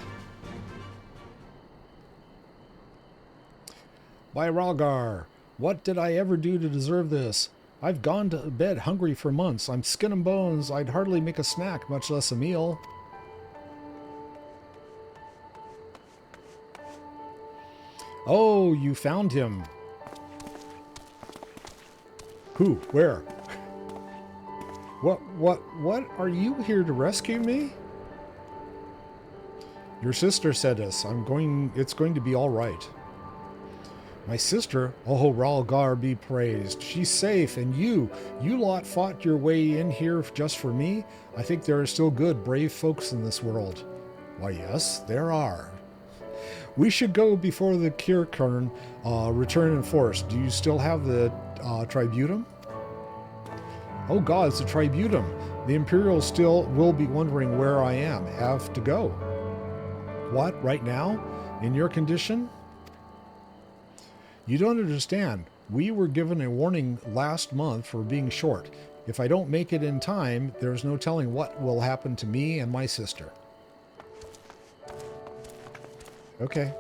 S2: By Ralgar, what did I ever do to deserve this? I've gone to bed hungry for months. I'm skin and bones. I'd hardly make a snack, much less a meal. Oh, you found him. Who? Where? What? Are you here to rescue me? Your sister said us. It's going to be all right. My sister? Oh, Ralgar be praised. She's safe, and you lot fought your way in here just for me? I think there are still good, brave folks in this world. Why, yes, there are. We should go before the Kirkern return in force. Do you still have the tributum? Oh god, it's a tributum. The Imperials still will be wondering where I am. Have to go. What, right now? In your condition? You don't understand. We were given a warning last month for being short. If I don't make it in time, there's no telling what will happen to me and my sister. Okay.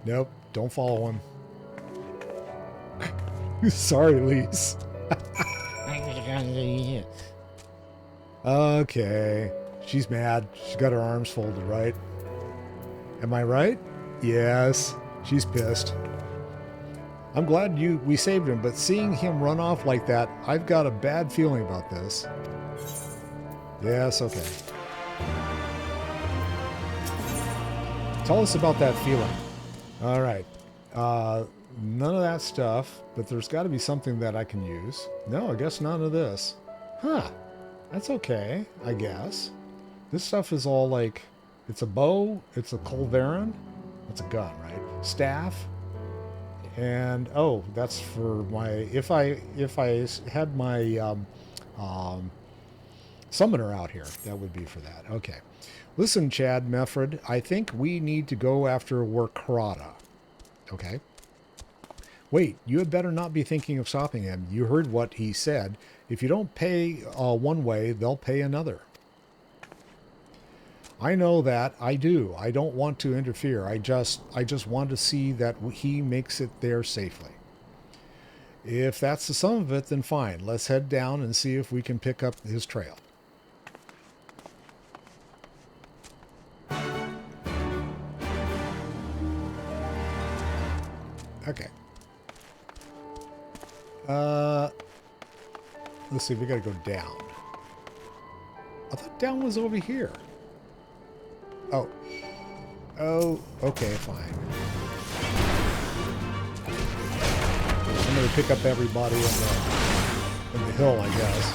S2: Nope, don't follow him. Sorry, Lise. Okay. She's mad. She's got her arms folded, right? Am I right? Yes. She's pissed. I'm glad we saved him, but seeing him run off like that, I've got a bad feeling about this. Yes, okay. Tell us about that feeling. All right. None of that stuff, but there's got to be something that I can use. No, I guess none of this. Huh. That's okay, I guess. This stuff is all like, it's a bow, it's a culverin, that's a gun, right? Staff, and oh, that's for my, if I had my summoner out here, that would be for that. Okay. Listen, Chad Meffred, I think we need to go after Warkrata. Okay. Wait, you had better not be thinking of stopping him. You heard what he said. If you don't pay one way, they'll pay another. I know that. I do. I don't want to interfere. I just want to see that he makes it there safely. If that's the sum of it, then fine. Let's head down and see if we can pick up his trail. Okay. Let's see, we gotta go down. I thought down was over here. Oh. Oh, okay, fine. I'm gonna pick up everybody in the hill, I guess.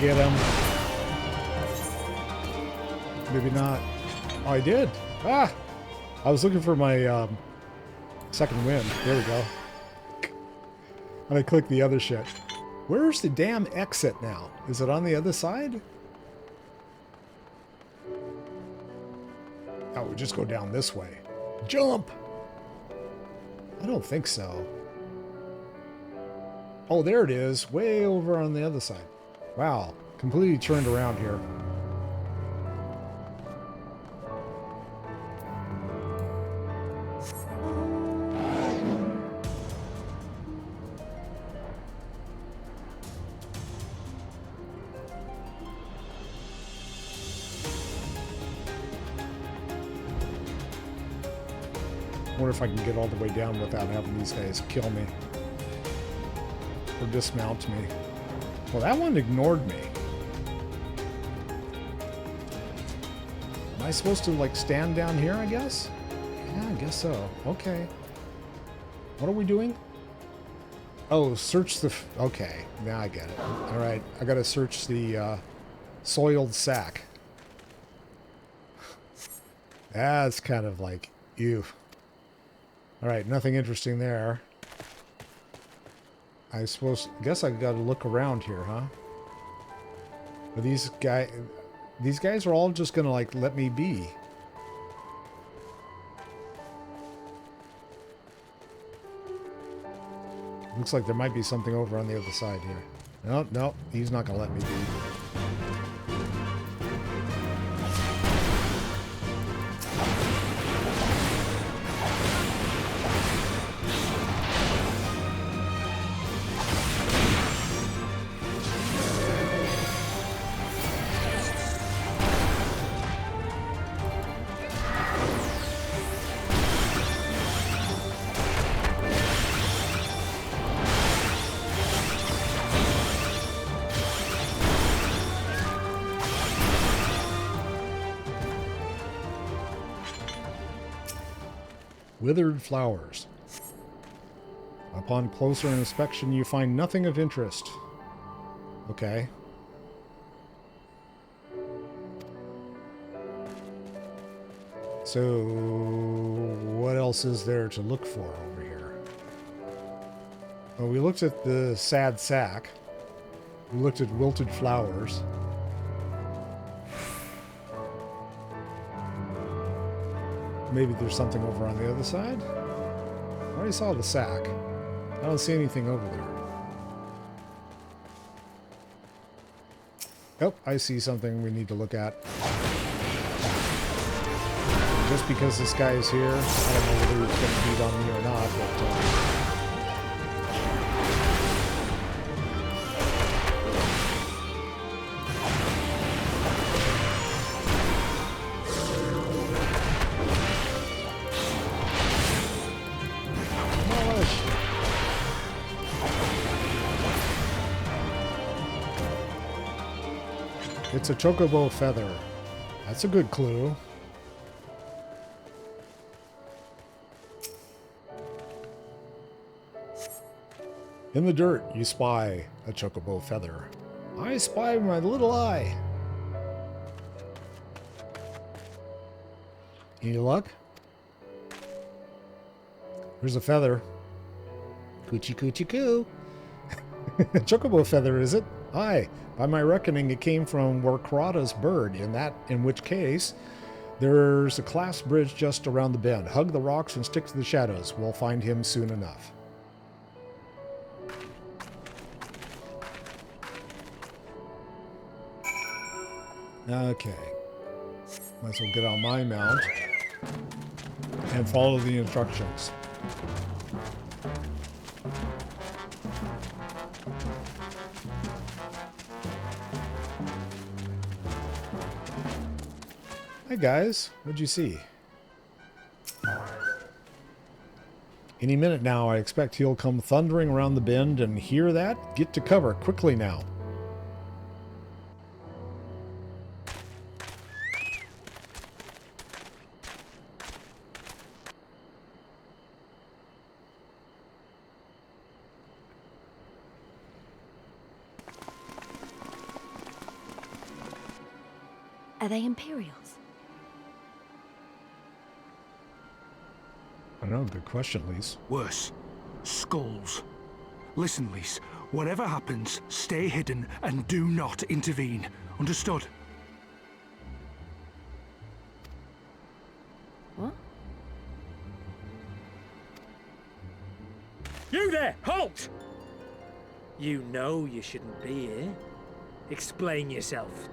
S2: Get him. Maybe not. Oh, I did. Ah! I was looking for my second wind. There we go. And I clicked the other shit. Where's the damn exit now? Is it on the other side? Oh, we just go down this way. Jump! I don't think so. Oh, there it is. Way over on the other side. Wow, completely turned around here. I wonder if I can get all the way down without having these guys kill me. Or dismount me. Well, that one ignored me. Am I supposed to, like, stand down here, I guess? Yeah, I guess so. Okay. What are we doing? Oh, search the... Okay, now I get it. Alright, I gotta search the soiled sack. That's kind of like... Ew. Alright, nothing interesting there. I guess I gotta look around here, huh? But these guys are all just gonna like let me be. Looks like there might be something over on the other side here. No, no, he's not gonna let me be. Withered flowers. Upon closer inspection, you find nothing of interest. Okay. So, what else is there to look for over here? Well, we looked at the sad sack. We looked at wilted flowers. Maybe there's something over on the other side? I already saw the sack. I don't see anything over there. Oh, I see something we need to look at. Just because this guy is here, I don't know whether he's going to beat on me or not, but... It's a chocobo feather. That's a good clue. In the dirt, you spy a chocobo feather. I spy my little eye. Any luck? Here's a feather. Coochie coochie coo. Chocobo feather, is it? Aye. By my reckoning, it came from Warkrata's bird, in which case, there's a class bridge just around the bend. Hug the rocks and stick to the shadows. We'll find him soon enough. Okay. Might as well get on my mount and follow the instructions. Hey guys, what'd you see? Any minute now, I expect he'll come thundering around the bend, and hear that? Get to cover quickly now.
S3: Are they Imperials?
S2: I don't know, good question, Lise.
S4: Worse. Skulls. Listen, Lise, whatever happens, stay hidden and do not intervene. Understood?
S3: What?
S5: You there! Halt! You know you shouldn't be here. Explain yourself.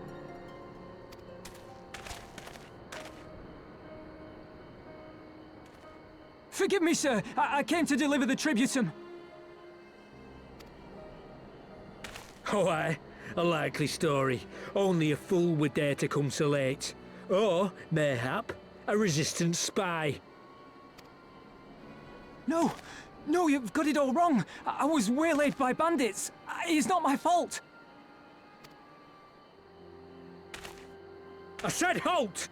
S6: Forgive me, sir. I came to deliver the tributum.
S5: Oh, aye. A likely story. Only a fool would dare to come so late. Or, mayhap, a resistant spy.
S6: No, you've got it all wrong. I was waylaid by bandits. It's not my fault.
S5: I said halt!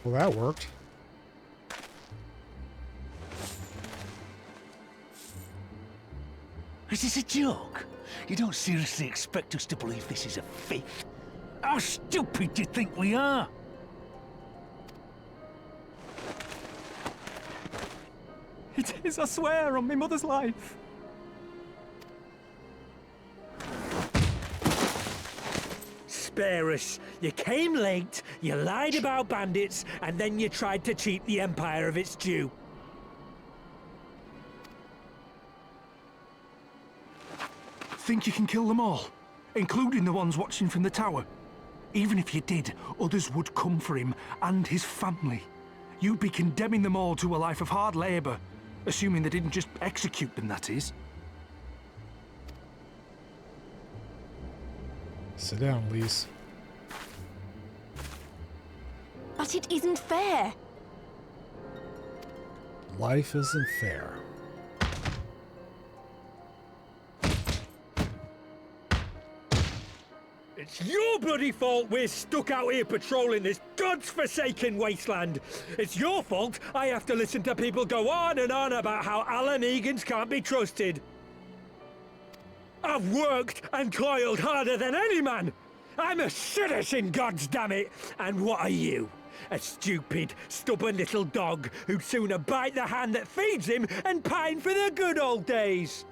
S2: Well, that worked.
S7: Is this a joke? You don't seriously expect us to believe this is a fake? How stupid do you think we are?
S6: It is, I swear, on my mother's life.
S5: Spare us. You came late, you lied about bandits, and then you tried to cheat the Empire of its due.
S4: Think you can kill them all? Including the ones watching from the tower? Even if you did, others would come for him and his family. You'd be condemning them all to a life of hard labor. Assuming they didn't just execute them, that is.
S2: Sit down, Lise.
S3: But it isn't fair.
S2: Life isn't fair.
S5: It's your bloody fault we're stuck out here patrolling this god's-forsaken wasteland. It's your fault I have to listen to people go on and on about how Alan Egans can't be trusted. I've worked and toiled harder than any man. I'm a citizen, goddammit. And what are you? A stupid, stubborn little dog who'd sooner bite the hand that feeds him and pine for the good old days.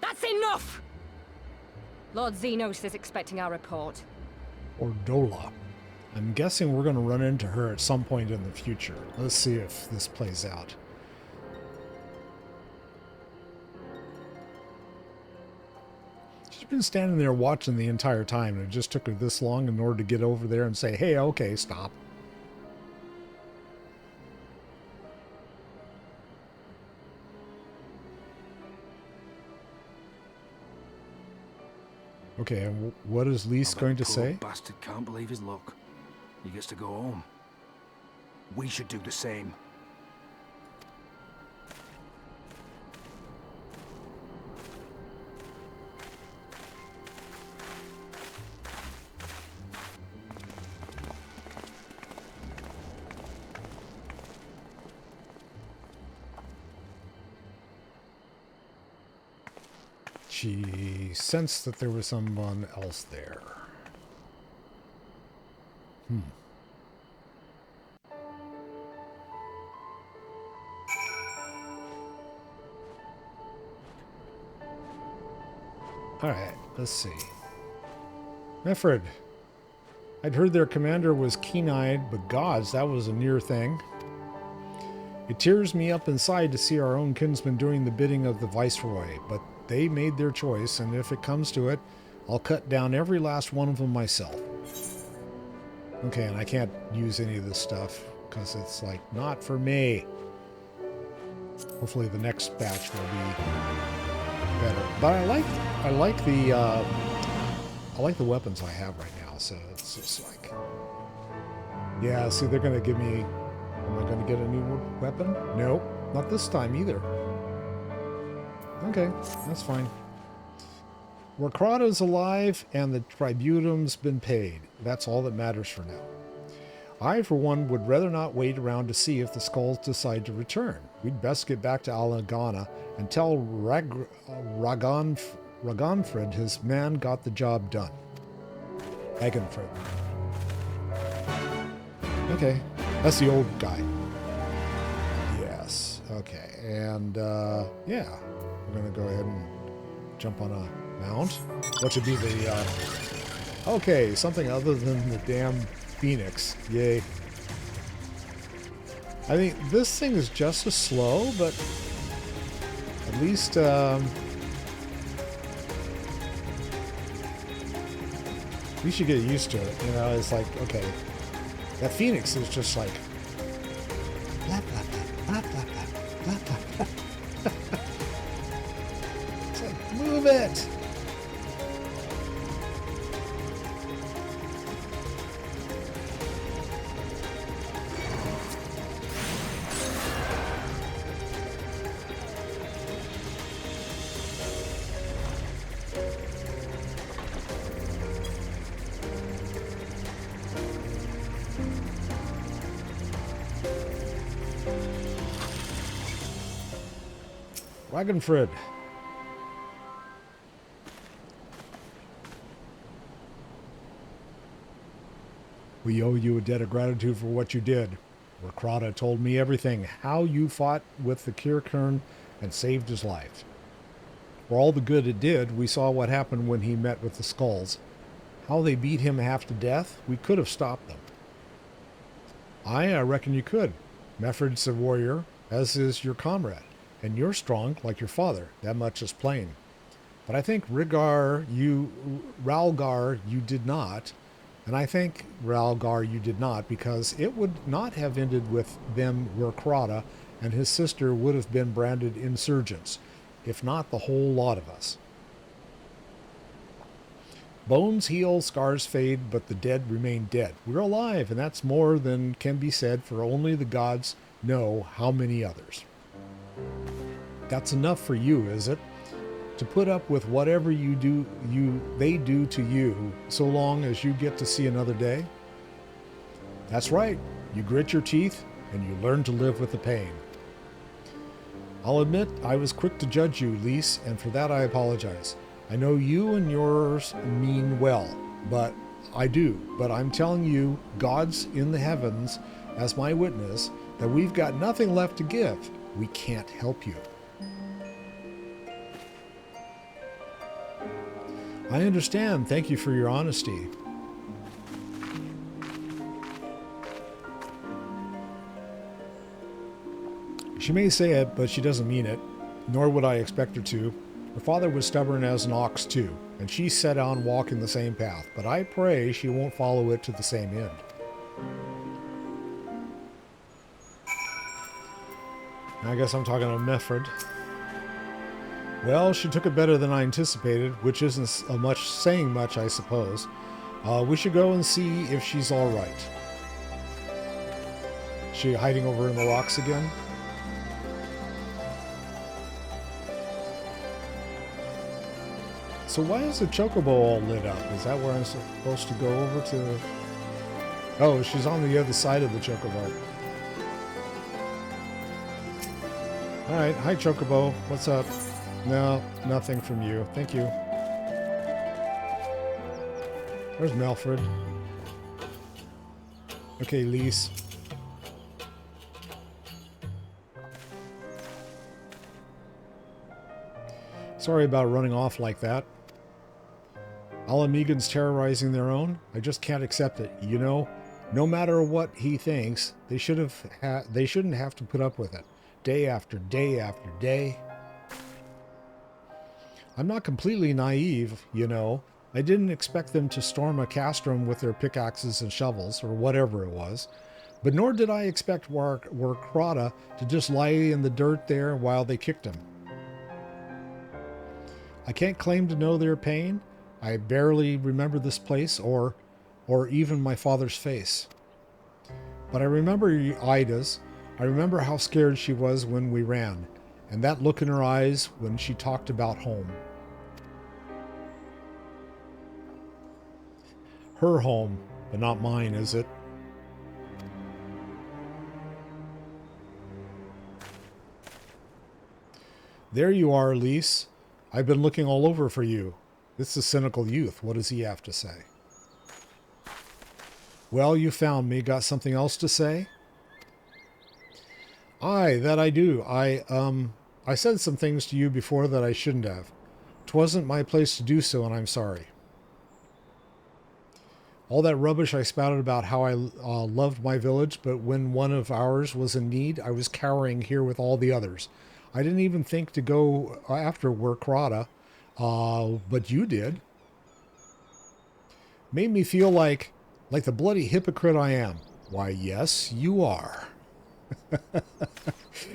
S3: That's enough! Lord Xenos is expecting our report.
S2: Or Dola. I'm guessing we're going to run into her at some point in the future. Let's see if this plays out. She's been standing there watching the entire time, and it just took her this long in order to get over there and say, hey, okay, stop. Okay, and what is Lise going to say?
S4: Bastard can't believe his luck. He gets to go home. We should do the same.
S2: She sensed that there was someone else there. Alright, let's see. Meffred. I'd heard their commander was keen-eyed, but gods, that was a near thing. It tears me up inside to see our own kinsmen doing the bidding of the Viceroy, but they made their choice, and if it comes to it, I'll cut down every last one of them myself. Okay, and I can't use any of this stuff, because it's, like, not for me. Hopefully the next batch will be better. But I like the weapons I have right now, so it's just like... Yeah, see, they're going to give me... Am I going to get a new weapon? Nope, not this time either. Okay, that's fine. Rakrada's alive, and the tributum's been paid. That's all that matters for now. I, for one, would rather not wait around to see if the skulls decide to return. We'd best get back to Alagana and tell Raganfred his man got the job done. Raganfred. Okay, that's the old guy. Yes, okay, and yeah, we're gonna go ahead and jump on a mount. What should be the, okay, something other than the damn Phoenix. Yay. I think this thing is just as slow, but at least, we should get used to it. You know, it's like, okay, that Phoenix is just like, blah, blah, blah, blah, blah, blah, blah, blah. It's like, move it. Raganfred. We owe you a debt of gratitude for what you did. Rakrata told me everything, how you fought with the Kirkern and saved his life. For all the good it did, we saw what happened when he met with the Skulls. How they beat him half to death, we could have stopped them. I reckon you could. Meffred's a warrior, as is your comrade, and you're strong like your father, that much is plain. But I think Ralgar, you did not, and I think Ralgar you did not, because it would not have ended with them Rakrata, and his sister would have been branded insurgents, if not the whole lot of us. Bones heal, scars fade, but the dead remain dead. We're alive, and that's more than can be said, for only the gods know how many others. That's enough for you, is it? To put up with whatever they do to you, so long as you get to see another day? That's right. You grit your teeth, and you learn to live with the pain. I'll admit I was quick to judge you, Lise, and for that I apologize. I know you and yours mean well, but I'm telling you, God's in the heavens, as my witness, that we've got nothing left to give. We can't help you. I understand. Thank you for your honesty. She may say it, but she doesn't mean it, nor would I expect her to. Her father was stubborn as an ox too, and she set on walking the same path, but I pray she won't follow it to the same end. I guess I'm talking to Meffred. Well, she took it better than I anticipated, which isn't saying much, I suppose. We should go and see if she's all right. Is she hiding over in the rocks again? So why is the chocobo all lit up? Is that where I'm supposed to go over to? Oh, she's on the other side of the chocobo. Alright, hi chocobo, what's up? No, nothing from you. Thank you. Where's Melfred? Okay, Lise. Sorry about running off like that. All Amigans terrorizing their own? I just can't accept it. You know, no matter what he thinks, they shouldn't have to put up with it. Day after day after day. I'm not completely naive, you know. I didn't expect them to storm a castrum with their pickaxes and shovels, or whatever it was. But nor did I expect Rakrata to just lie in the dirt there while they kicked him. I can't claim to know their pain. I barely remember this place or even my father's face. But I remember Ida's. I remember how scared she was when we ran, and that look in her eyes when she talked about home. Her home, but not mine, is it? There you are, Lise. I've been looking all over for you. This is cynical youth. What does he have to say? Well, you found me. Got something else to say? Aye, that I do. I said some things to you before that I shouldn't have. 'Twasn't my place to do so, and I'm sorry. All that rubbish I spouted about how I loved my village, but when one of ours was in need, I was cowering here with all the others. I didn't even think to go after Rakrata, but you did. Made me feel like the bloody hypocrite I am. Why, yes, you are.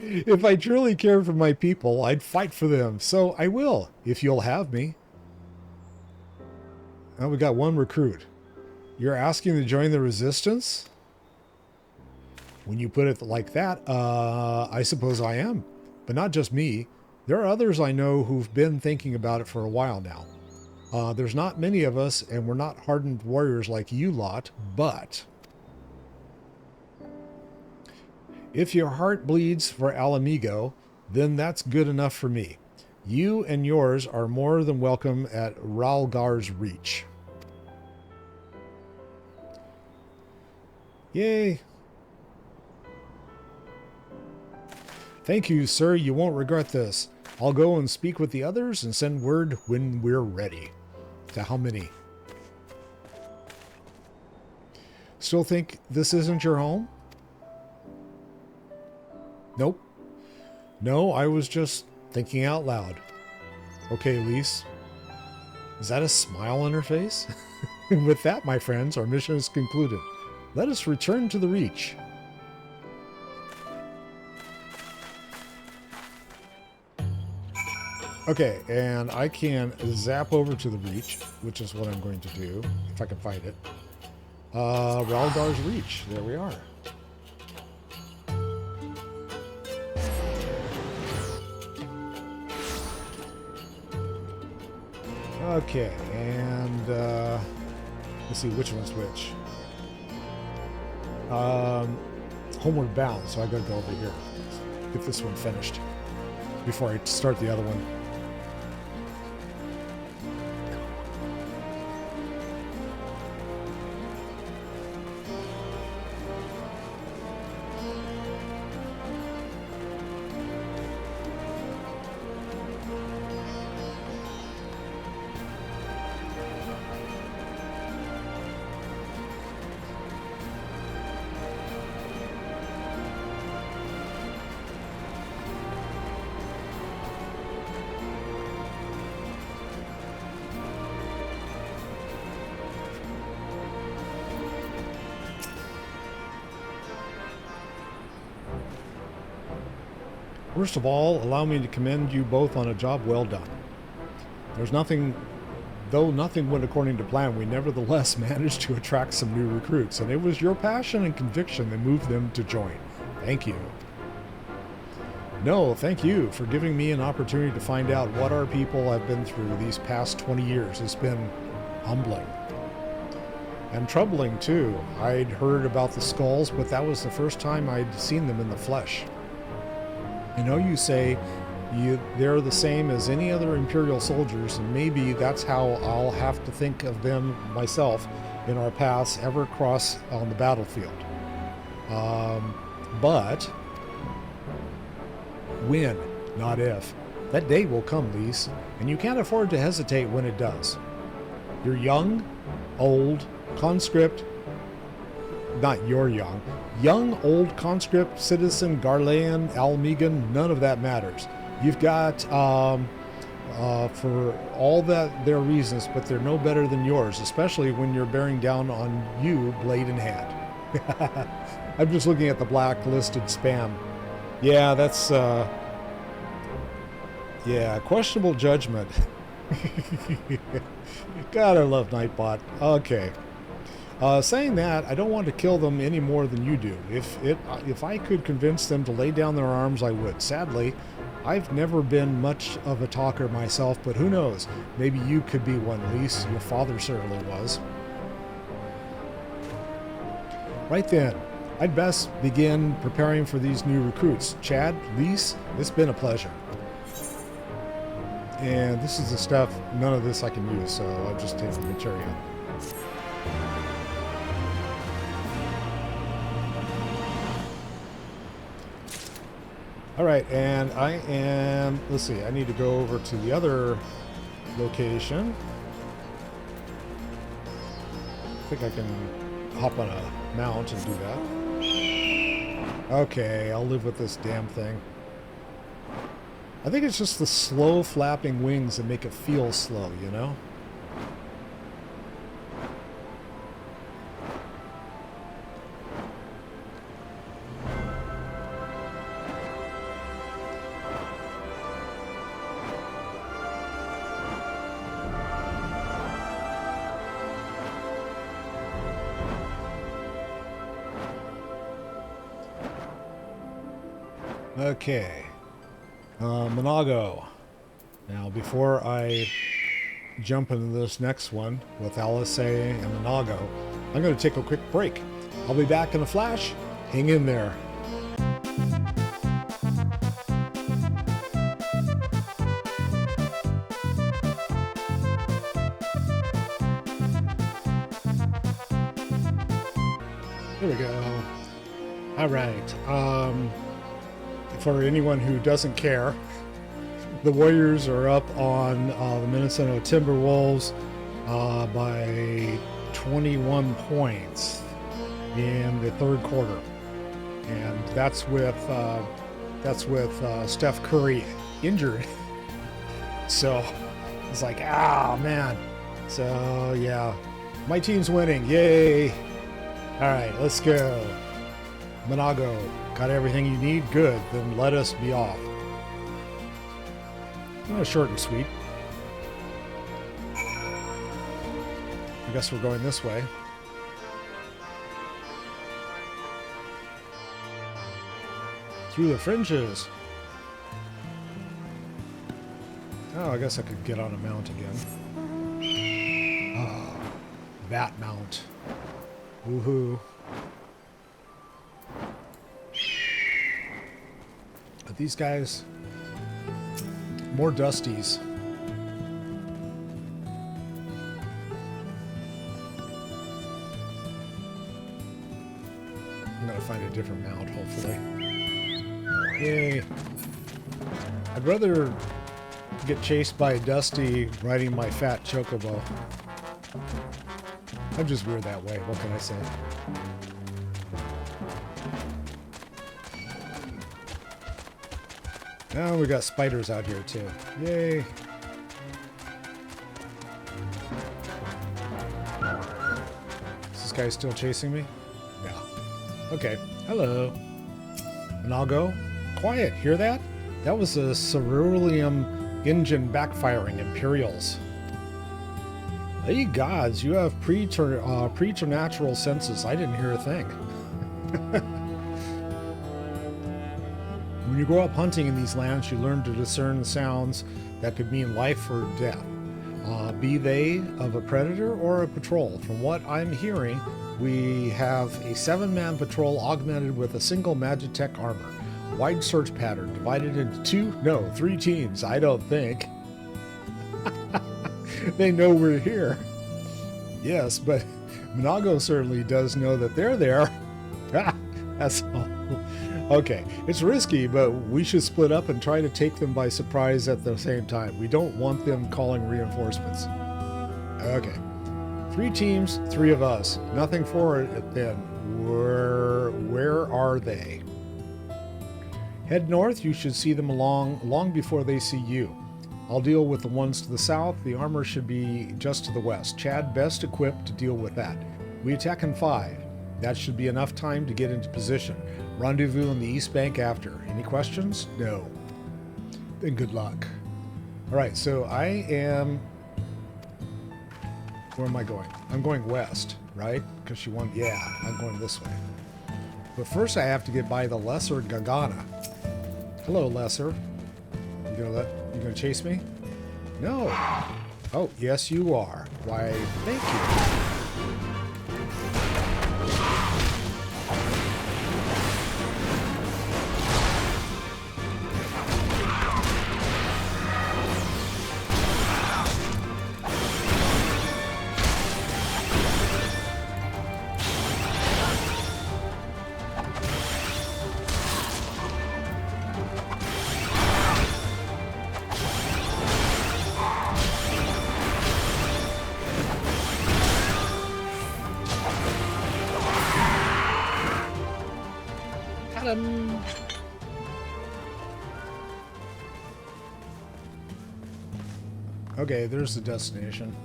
S2: If I truly cared for my people, I'd fight for them. So I will, if you'll have me. Now we got one recruit. You're asking to join the resistance? When you put it like that, I suppose I am. But not just me. There are others I know who've been thinking about it for a while now. There's not many of us, and we're not hardened warriors like you lot, but if your heart bleeds for Alamigo, then that's good enough for me. You and yours are more than welcome at Ralgar's Reach. Yay! Thank you, sir. You won't regret this. I'll go and speak with the others and send word when we're ready. To how many? Still think this isn't your home? Nope. No, I was just thinking out loud. Okay, Lise. Is that a smile on her face? And with that, my friends, our mission is concluded. Let us return to the Reach. Okay, and I can zap over to the Reach, which is what I'm going to do, if I can find it. Raldar's Reach. There we are. Okay, and let's see which one's which. Homeward Bound, so I gotta go over here. Get this one finished before I start the other one. First of all, allow me to commend you both on a job well done. Though nothing went according to plan, we nevertheless managed to attract some new recruits, and it was your passion and conviction that moved them to join. Thank you. No, thank you for giving me an opportunity to find out what our people have been through these past 20 years. It's been humbling. And troubling, too. I'd heard about the skulls, but that was the first time I'd seen them in the flesh. I know you say they're the same as any other Imperial soldiers, and maybe that's how I'll have to think of them myself in our paths ever cross on the battlefield. But when, not if. That day will come, Lise, and you can't afford to hesitate when it does. You're young, old, conscript, not you're young, old, conscript, citizen, Garlean, Almegan, none of that matters. You've got, for all that their reasons, but they're no better than yours, especially when you're bearing down on you, blade in hand. I'm just looking at the blacklisted spam. Yeah, that's, yeah, questionable judgment. God, I love Nightbot. Okay. Saying that, I don't want to kill them any more than you do. If I could convince them to lay down their arms, I would. Sadly, I've never been much of a talker myself, but who knows? Maybe you could be one, Lise. Your father certainly was. Right then, I'd best begin preparing for these new recruits. Chad, Lise, it's been a pleasure. And this is the stuff, none of this I can use, so I'll just take the material. Alright, and I am, let's see, I need to go over to the other location. I think I can hop on a mount and do that. Okay, I'll live with this damn thing. I think it's just the slow flapping wings that make it feel slow, you know? Okay. Monago. Now, before I jump into this next one with Alice and Monago, I'm going to take a quick break. I'll be back in a flash. Hang in there. There we go. All right. For anyone who doesn't care, the Warriors are up on the Minnesota Timberwolves by 21 points in the third quarter, and that's with Steph Curry injured. So it's like, man. So yeah, my team's winning. Yay! All right, let's go. Monago, got everything you need? Good. Then let us be off. Short and sweet. I guess we're going this way. Through the fringes. Oh, I guess I could get on a mount again. Oh, that mount. Woohoo. But these guys, more dusties. I'm gonna find a different mount, hopefully. Yay. I'd rather get chased by a Dusty riding my fat chocobo. I'm just weird that way. What can I say? Oh, we got spiders out here too. Yay. Is this guy still chasing me? Yeah. Okay. Hello. And I'll go. Quiet. Hear that? That was a ceruleum engine backfiring Imperials. Hey gods, you have preternatural senses. I didn't hear a thing. When you grow up hunting in these lands, you learn to discern sounds that could mean life or death, be they of a predator or a patrol. From what I'm hearing, we have a 7-man patrol augmented with a single Magitech armor. Wide search pattern, divided into 3 teams, I don't think. They know we're here. Yes, but Monago certainly does know that they're there. That's all. Okay, it's risky, but we should split up and try to take them by surprise at the same time. We don't want them calling reinforcements. Okay. 3 teams, 3 of us. Nothing for it then. Where are they? Head north, you should see them long before they see you. I'll deal with the ones to the south. The armor should be just to the west. Chad best equipped to deal with that. We attack in 5. That should be enough time to get into position. Rendezvous in the East Bank after. Any questions? No. Then good luck. All right, so I am... Where am I going? I'm going west, right? Because she won... Yeah, I'm going this way. But first I have to get by the Lesser Gagana. Hello, Lesser. You gonna chase me? No. Oh, yes you are. Why, thank you. Okay, there's the destination.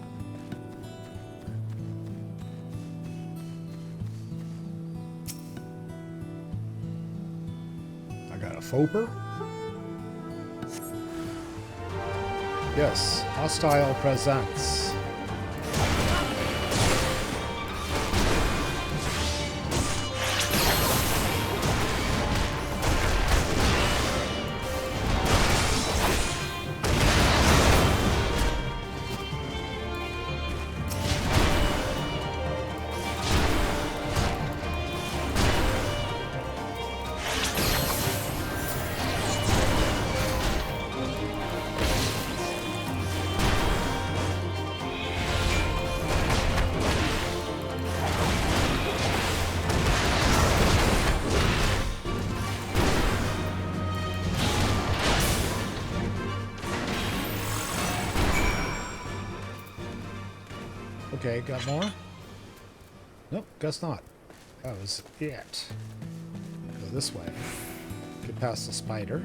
S2: I got a Foper. Yes, hostile presence. Okay, got more? Nope, guess not. That was it. Go this way. Get past the spider.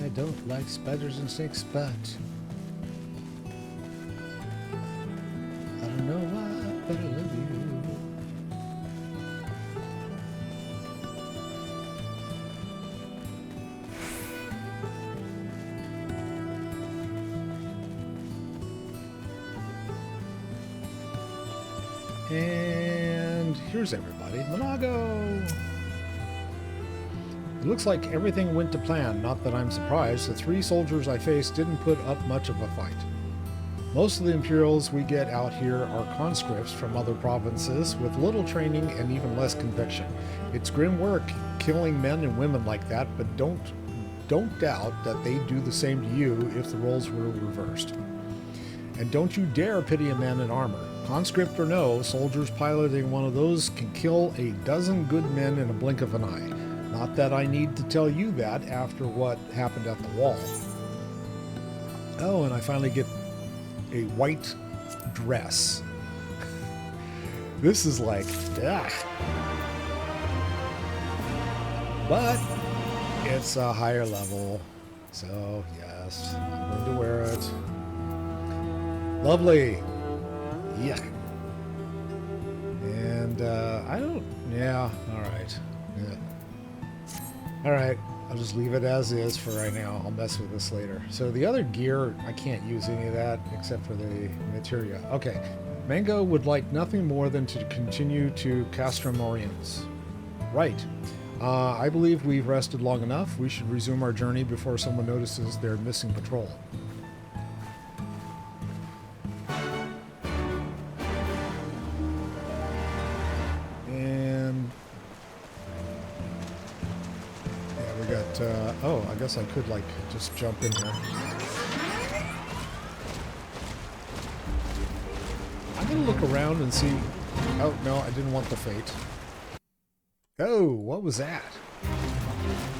S2: I don't like spiders and snakes, but I don't know why, but I love you. And here's everybody. Monago! It looks like everything went to plan, not that I'm surprised. The 3 soldiers I faced didn't put up much of a fight. Most of the Imperials we get out here are conscripts from other provinces with little training and even less conviction. It's grim work killing men and women like that, but don't doubt that they'd do the same to you if the roles were reversed. And don't you dare pity a man in armor. Conscript or no, soldiers piloting one of those can kill a dozen good men in a blink of an eye. Not that I need to tell you that after what happened at the wall. Oh, and I finally get a white dress. This is like, yeah. But it's a higher level, so yes, I'm going to wear it. Lovely. Yeah. And I don't, yeah, all right. Yeah. All right, I'll just leave it as is for right now. I'll mess with this later. So the other gear, I can't use any of that except for the materia. Okay, Mango would like nothing more than to continue to Castrum Oriens. Right. I believe we've rested long enough. We should resume our journey before someone notices their missing patrol. Oh, I guess I could, like, just jump in here. I'm gonna look around and see... Oh, no, I didn't want the fate. Oh, what was that?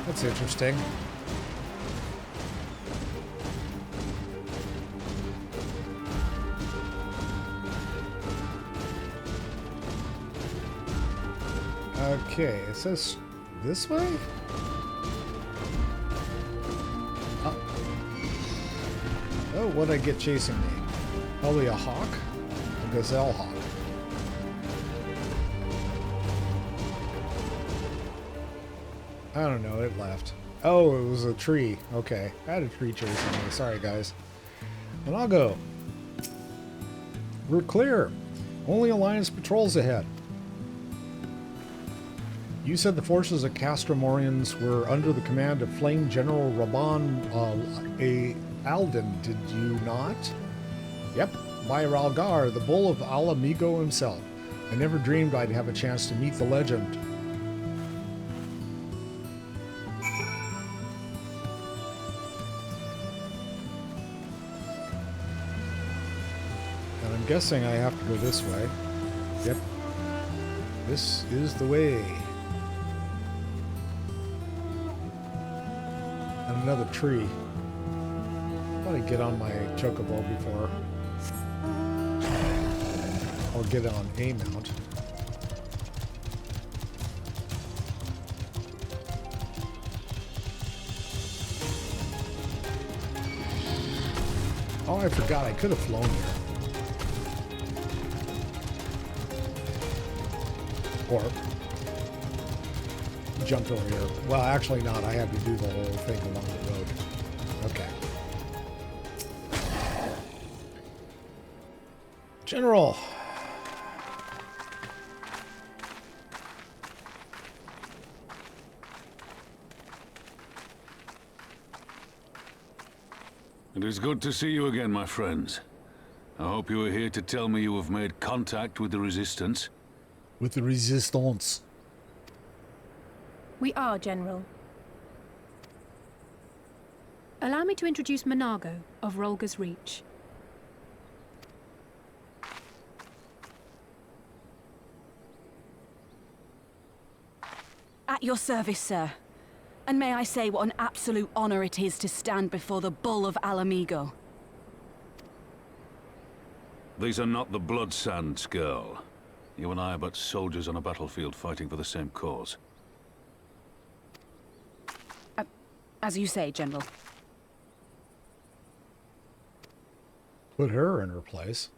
S2: That's interesting. Okay, it says this way? Oh, what'd I get chasing me? Probably a hawk? A gazelle hawk. I don't know, it left. Oh, it was a tree. Okay, I had a tree chasing me. Sorry, guys. And I'll go. We're clear. Only Alliance patrols ahead. You said the forces of Castrum Oriens were under the command of Flame General Raban Alden, did you not? Yep, by Ralgar, the bull of Alamigo himself. I never dreamed I'd have a chance to meet the legend. And I'm guessing I have to go this way. Yep. This is the way. And another tree. I want to get on my chocobo before I'll get on a mount. Oh, I forgot I could have flown here. Or jumped over here. Well, actually not. I had to do the whole thing along the road. Okay. General.
S8: It is good to see you again, my friends. I hope you are here to tell me you have made contact with the Resistance.
S2: With the Resistance.
S9: We are, General. Allow me to introduce Monago of Rolga's Reach.
S10: At your service, sir. And may I say what an absolute honor it is to stand before the Bull of Alamigo.
S8: These are not the blood sands, girl. You and I are but soldiers on a battlefield fighting for the same cause.
S10: As you say, General.
S2: Put her in her place.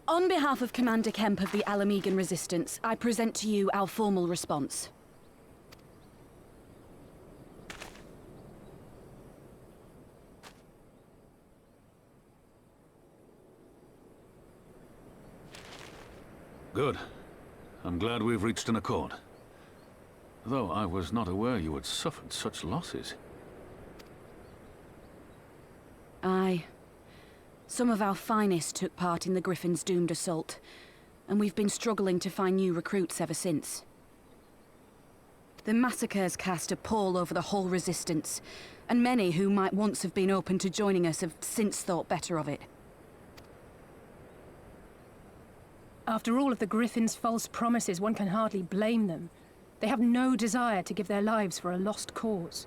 S10: On behalf of Commander Kemp of the Alamegan Resistance, I present to you our formal response.
S8: Good. I'm glad we've reached an accord. Though I was not aware you had suffered such losses.
S10: Aye. Some of our finest took part in the Griffin's doomed assault, and we've been struggling to find new recruits ever since. The massacres cast a pall over the whole Resistance, and many who might once have been open to joining us have since thought better of it.
S9: After all of the Griffin's false promises, one can hardly blame them. They have no desire to give their lives for a lost cause.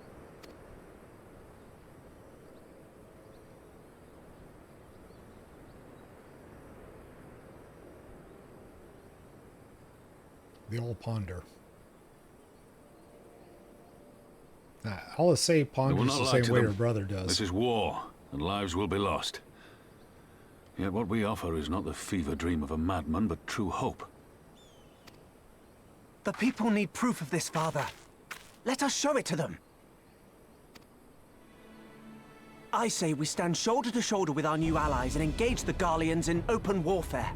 S2: The old ponder. I'll say ponders the same way her brother does.
S8: This is war, and lives will be lost. Yet what we offer is not the fever dream of a madman, but true hope.
S11: The people need proof of this, Father. Let us show it to them. I say we stand shoulder to shoulder with our new allies and engage the Garleans in open warfare.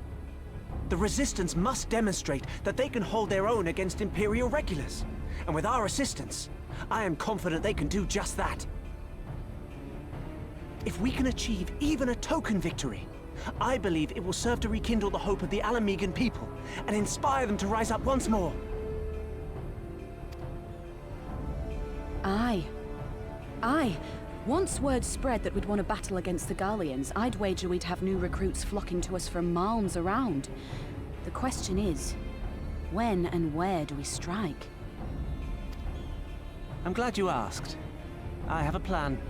S11: The Resistance must demonstrate that they can hold their own against Imperial regulars. And with our assistance, I am confident they can do just that. If we can achieve even a token victory, I believe it will serve to rekindle the hope of the Alamegan people and inspire them to rise up once more.
S10: Aye. Aye. Once word spread that we'd won a battle against the Garleans, I'd wager we'd have new recruits flocking to us from malms around. The question is, when and where do we strike?
S11: I'm glad you asked. I have a plan.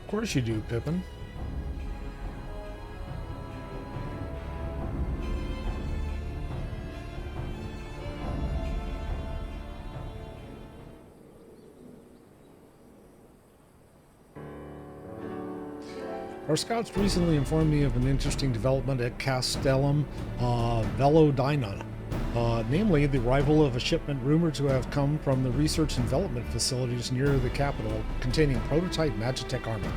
S2: Of course you do, Pippin. Our scouts recently informed me of an interesting development at Castellum Velodina, namely the arrival of a shipment rumored to have come from the research and development facilities near the capital containing prototype Magitech armor.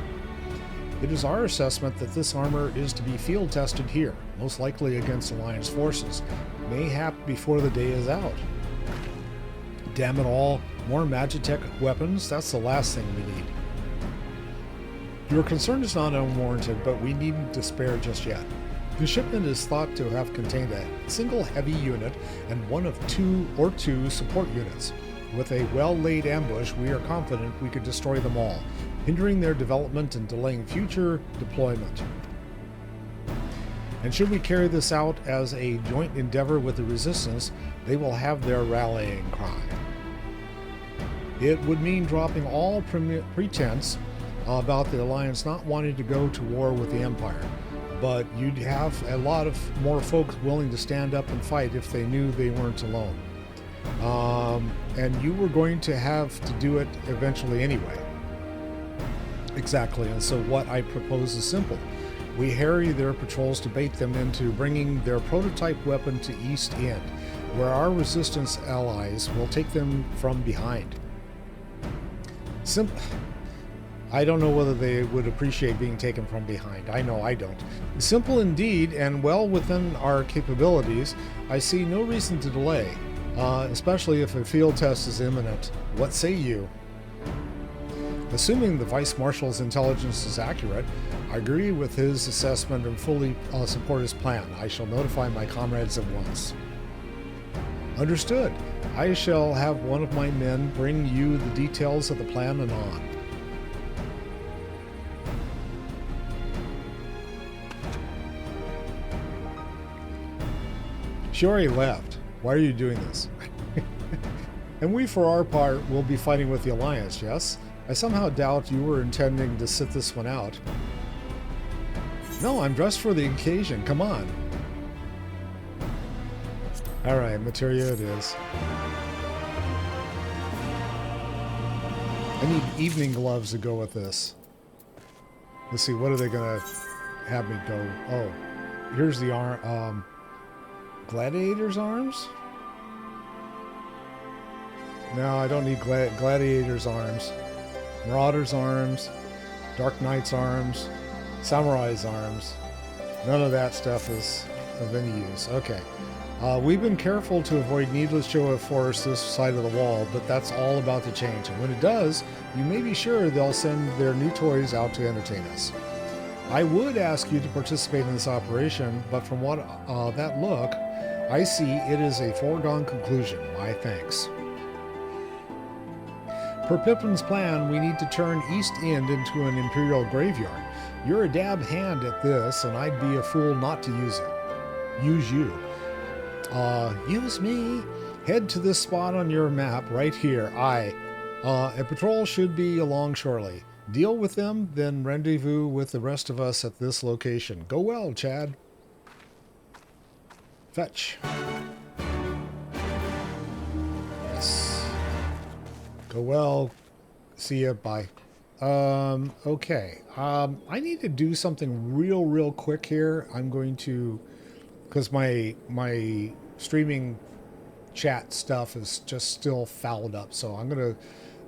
S2: It is our assessment that this armor is to be field tested here, most likely against Alliance forces, mayhap before the day is out. Damn it all, more Magitech weapons? That's the last thing we need. Your concern is not unwarranted, but we needn't despair just yet. The shipment is thought to have contained a single heavy unit and one of two support units. With a well-laid ambush, we are confident we could destroy them all, hindering their development and delaying future deployment. And should we carry this out as a joint endeavor with the Resistance, they will have their rallying cry. It would mean dropping all pretense about the Alliance not wanting to go to war with the Empire, but you'd have a lot of more folks willing to stand up and fight if they knew they weren't alone. And you were going to have to do it eventually anyway. Exactly, and so what I propose is simple. We harry their patrols to bait them into bringing their prototype weapon to East End, where our Resistance allies will take them from behind. I don't know whether they would appreciate being taken from behind. I know I don't. Simple indeed, and well within our capabilities. I see no reason to delay, especially if a field test is imminent. What say you? Assuming the Vice Marshal's intelligence is accurate, I agree with his assessment and fully support his plan. I shall notify my comrades at once. Understood. I shall have one of my men bring you the details of the plan anon. She already left. Why are you doing this? And we, for our part, will be fighting with the Alliance, yes? I somehow doubt you were intending to sit this one out. No, I'm dressed for the occasion. Come on. Alright, materia it is. I need evening gloves to go with this. Let's see, what are they gonna have me go? Oh, here's the arm. Gladiator's arms? No, I don't need gladiator's arms. Marauder's arms. Dark Knight's arms. Samurai's arms. None of that stuff is of any use. Okay. We've been careful to avoid needless show of force this side of the wall, but that's all about to change. And when it does, you may be sure they'll send their new toys out to entertain us. I would ask you to participate in this operation, but from what that look, I see it is a foregone conclusion. My thanks. Per Pippin's plan, we need to turn East End into an Imperial graveyard. You're a dab hand at this, and I'd be a fool not to use it. Use you. Use me. Head to this spot on your map right here. A patrol should be along shortly. Deal with them, then rendezvous with the rest of us at this location. Go well, Chad. Fetch. Yes. Go well. See ya. Bye. Okay. I need to do something real quick here. I'm going to, because my streaming chat stuff is just still fouled up. So I'm going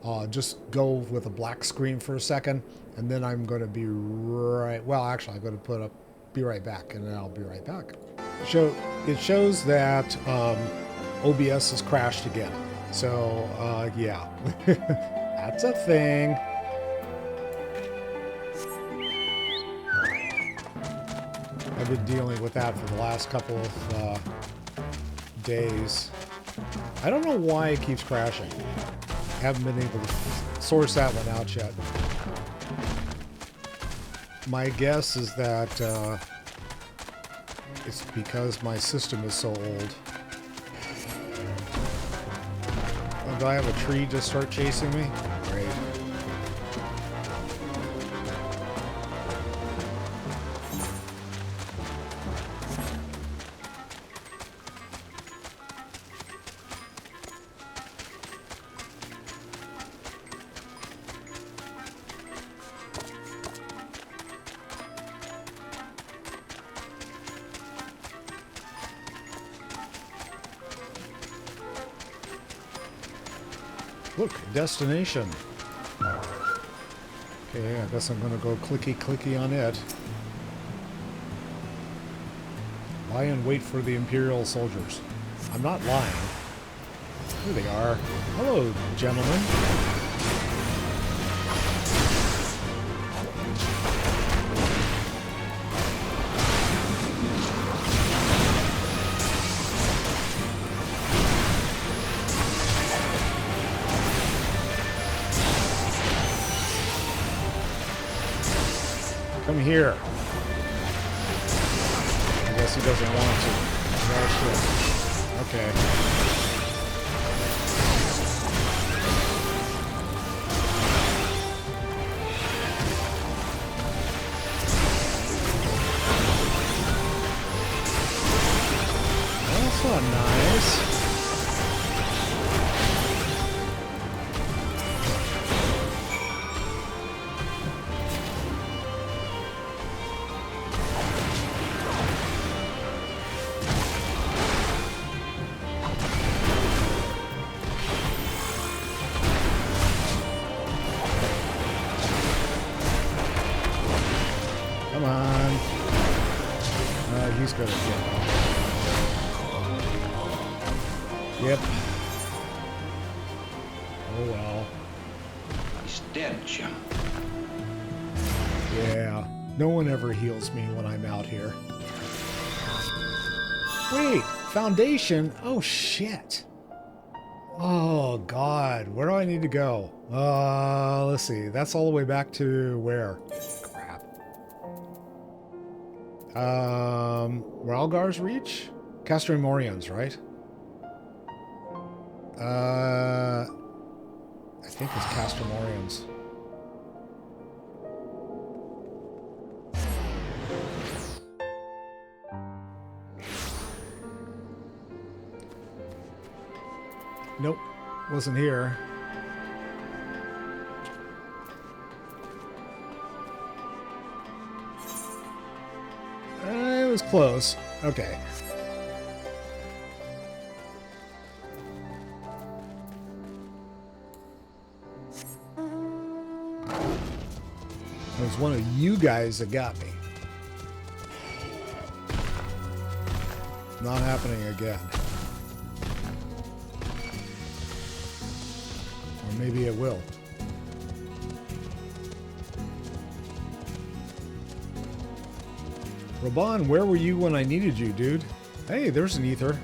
S2: to just go with a black screen for a second, and then I'm going to be right, well, actually, I'm going to be right back, and then I'll be right back. So it shows that OBS has crashed again. So, yeah, that's a thing. I've been dealing with that for the last couple of days. I don't know why it keeps crashing. Haven't been able to source that one out yet. My guess is that it's because my system is so old. Do I have a tree just start chasing me? Great. Look, destination. Okay, I guess I'm gonna go clicky on it. Lie and wait for the Imperial soldiers. I'm not lying. Here they are. Hello, gentlemen. Come here. I guess he doesn't want to. Oh, shit. Okay. That's not nice. Come on. He's gonna get off. Yep. Oh well.
S12: He's dead, Jim.
S2: Yeah. No one ever heals me when I'm out here. Wait! Foundation? Oh shit. Oh god. Where do I need to go? Let's see. That's all the way back to where? Ralgar's Reach? Castor Morians, right? I think it's Castor Morians. Nope, wasn't here. It was close. Okay. It was one of you guys that got me. Not happening again. Or maybe it will. Raban, where were you when I needed you, dude? Hey, there's an ether.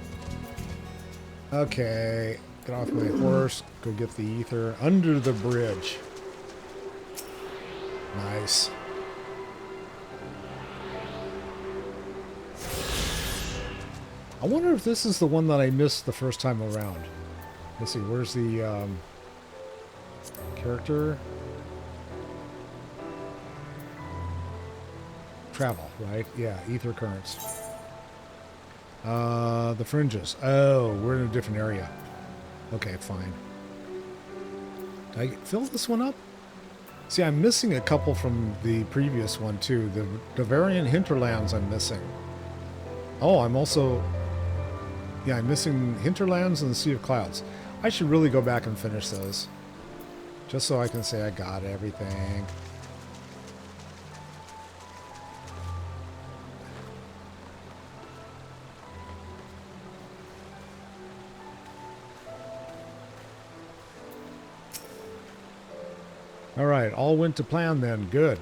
S2: Okay, get off my horse, go get the ether under the bridge. Nice. I wonder if this is the one that I missed the first time around. Let's see, where's the character? Travel, right? Yeah, ether currents. The fringes. Oh, we're in a different area. Okay, fine. Did I fill this one up? See, I'm missing a couple from the previous one, too. The Bavarian hinterlands I'm missing. Oh, I'm also... Yeah, I'm missing hinterlands and the Sea of Clouds. I should really go back and finish those. Just so I can say I got everything. Alright, all went to plan then. Good.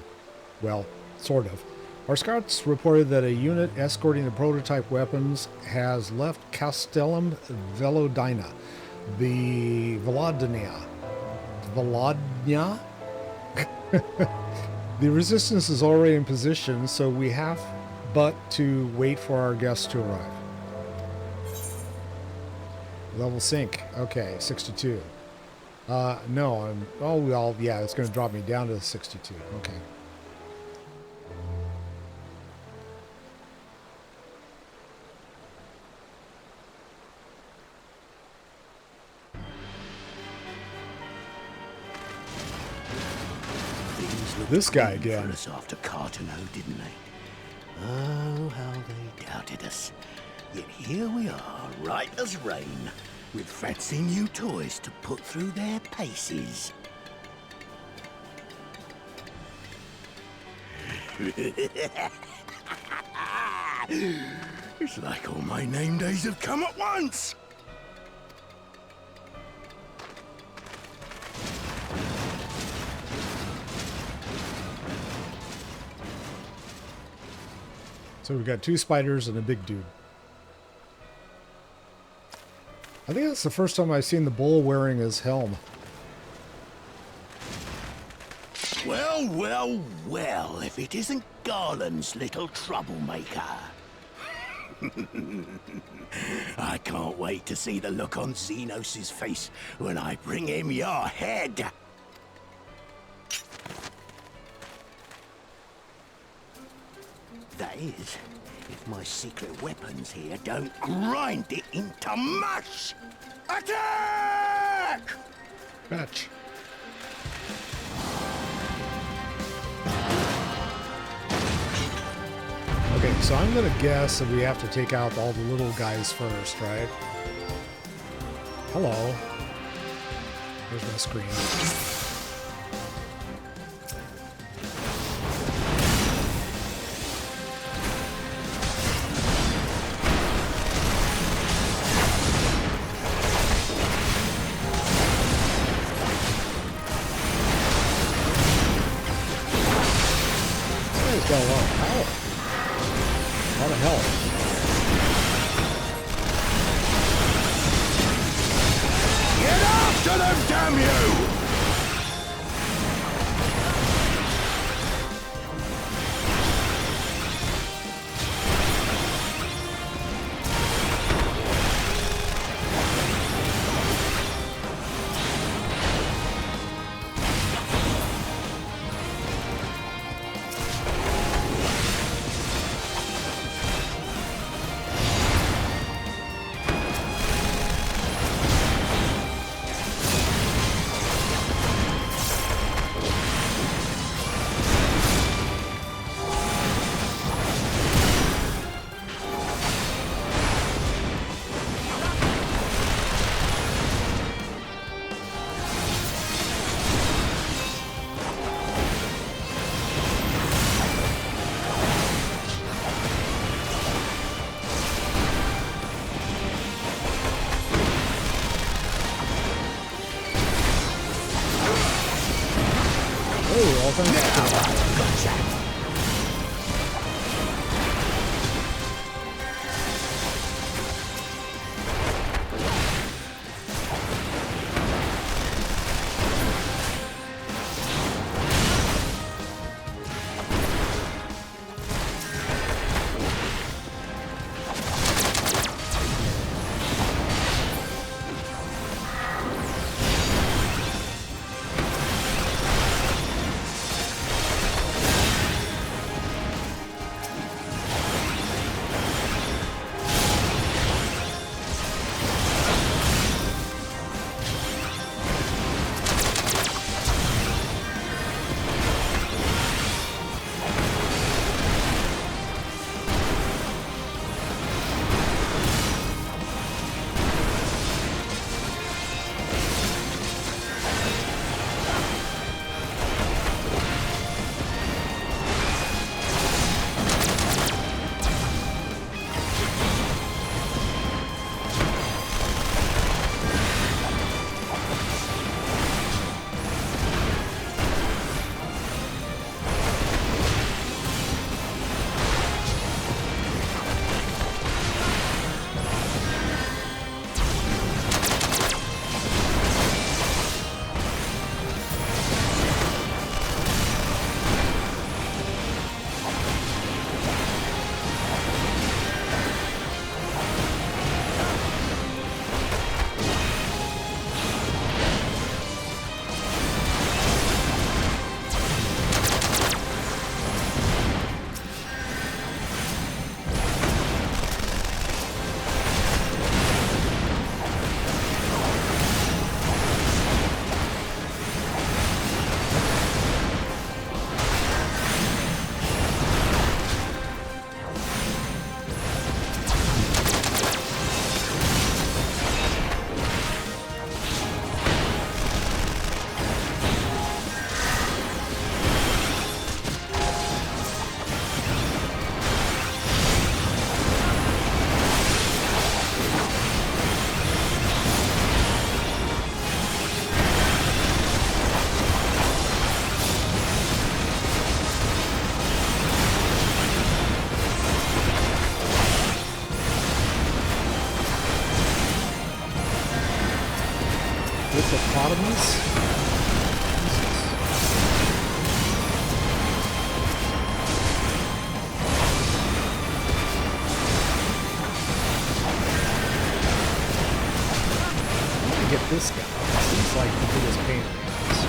S2: Well, sort of. Our scouts reported that a unit escorting the prototype weapons has left Castellum Velodina, the Volodnia. Volodnia? The resistance is already in position, so we have but to wait for our guests to arrive. Level sync. Okay, 62. No, I'm... Oh, well, yeah, it's going to drop me down to 62. Okay. This guy again.
S7: Us after Cartano, didn't they? Oh, how they doubted us. Yet here we are, right as rain, with fancy new toys to put through their paces. It's like all my name days have come at once!
S2: So we've got two spiders and a big dude. I think that's the first time I've seen the bull wearing his helm.
S7: Well, well, well, if it isn't Garland's little troublemaker. I can't wait to see the look on Xenos' face when I bring him your head. That is, if my secret weapons here don't grind it into mush! Attack!
S2: Fetch. Okay, so I'm gonna guess that we have to take out all the little guys first, right? Hello. There's my screen. Got a lot of power. A lot of health.
S7: Get after them, damn you!
S2: offense. Hippopotamus? Get this guy. Seems like the biggest pain in the ass.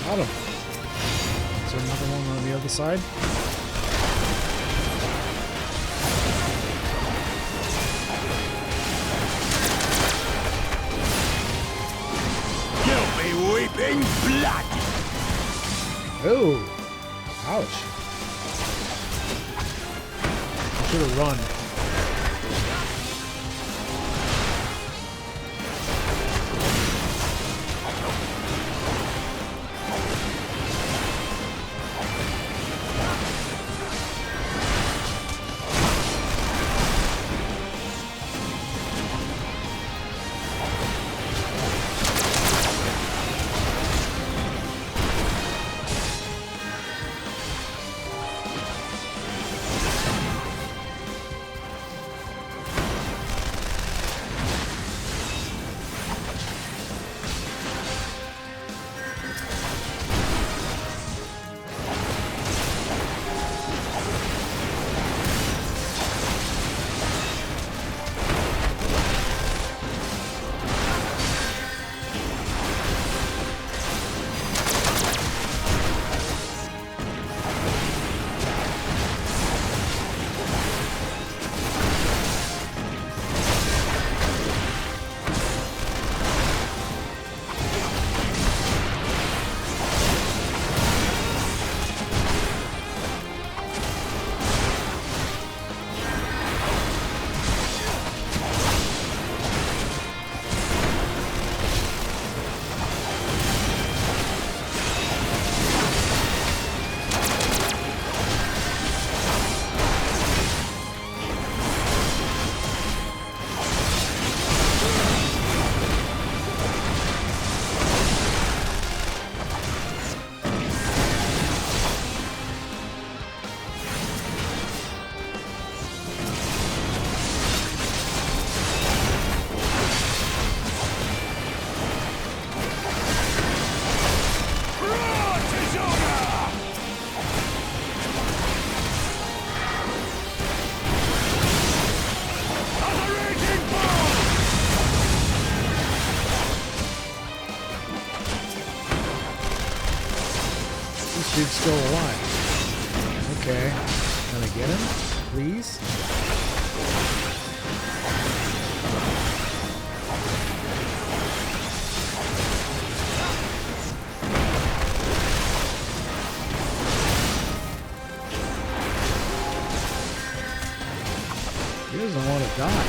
S2: Got him. Is there another one on the other side?
S7: You'll be weeping blood!
S2: Oh! Ouch. I should have run. dude's still alive. Okay. Can I get him? Please? He doesn't want to die.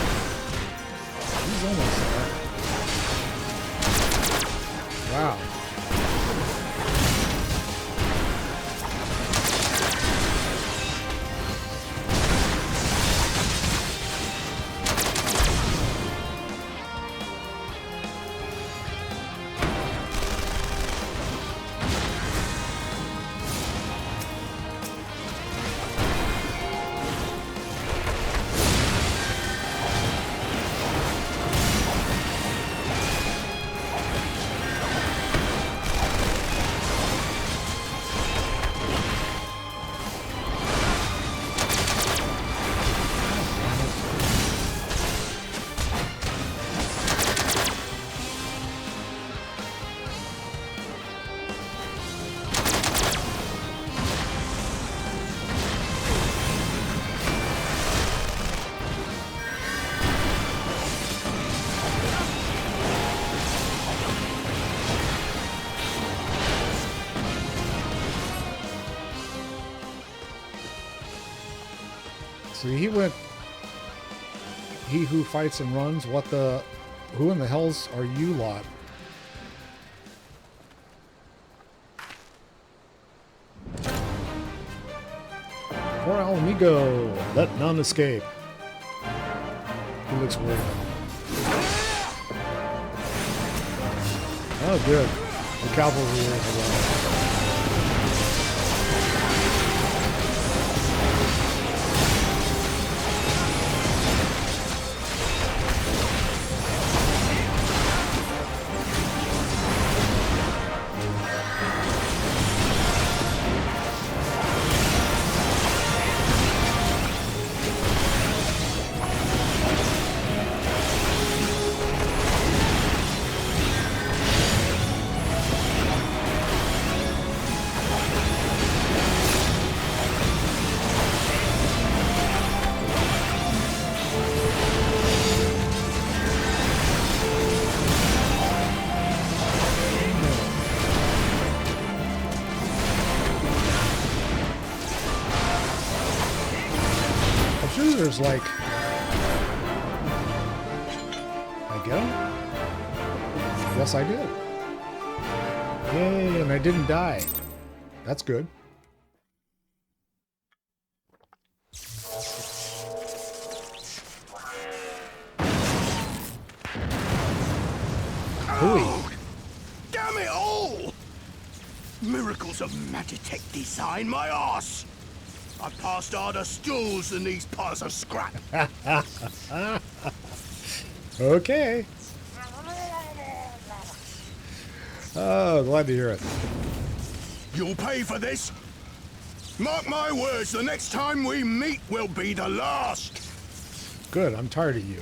S2: He's almost there. Wow. See, he who fights and runs, who in the hells are you lot? For al amigo, let none escape. He looks weird. Oh, good. The cavalry is alive. There's like... I get him? Yes, I did. Yay, and I didn't die. That's good.
S7: Oh, damn it all! Miracles of Magitech design, my arse! I passed harder stools than these piles of scrap.
S2: Okay. Oh, glad to hear it.
S7: You'll pay for this. Mark my words, the next time we meet will be the last.
S2: Good, I'm tired of you.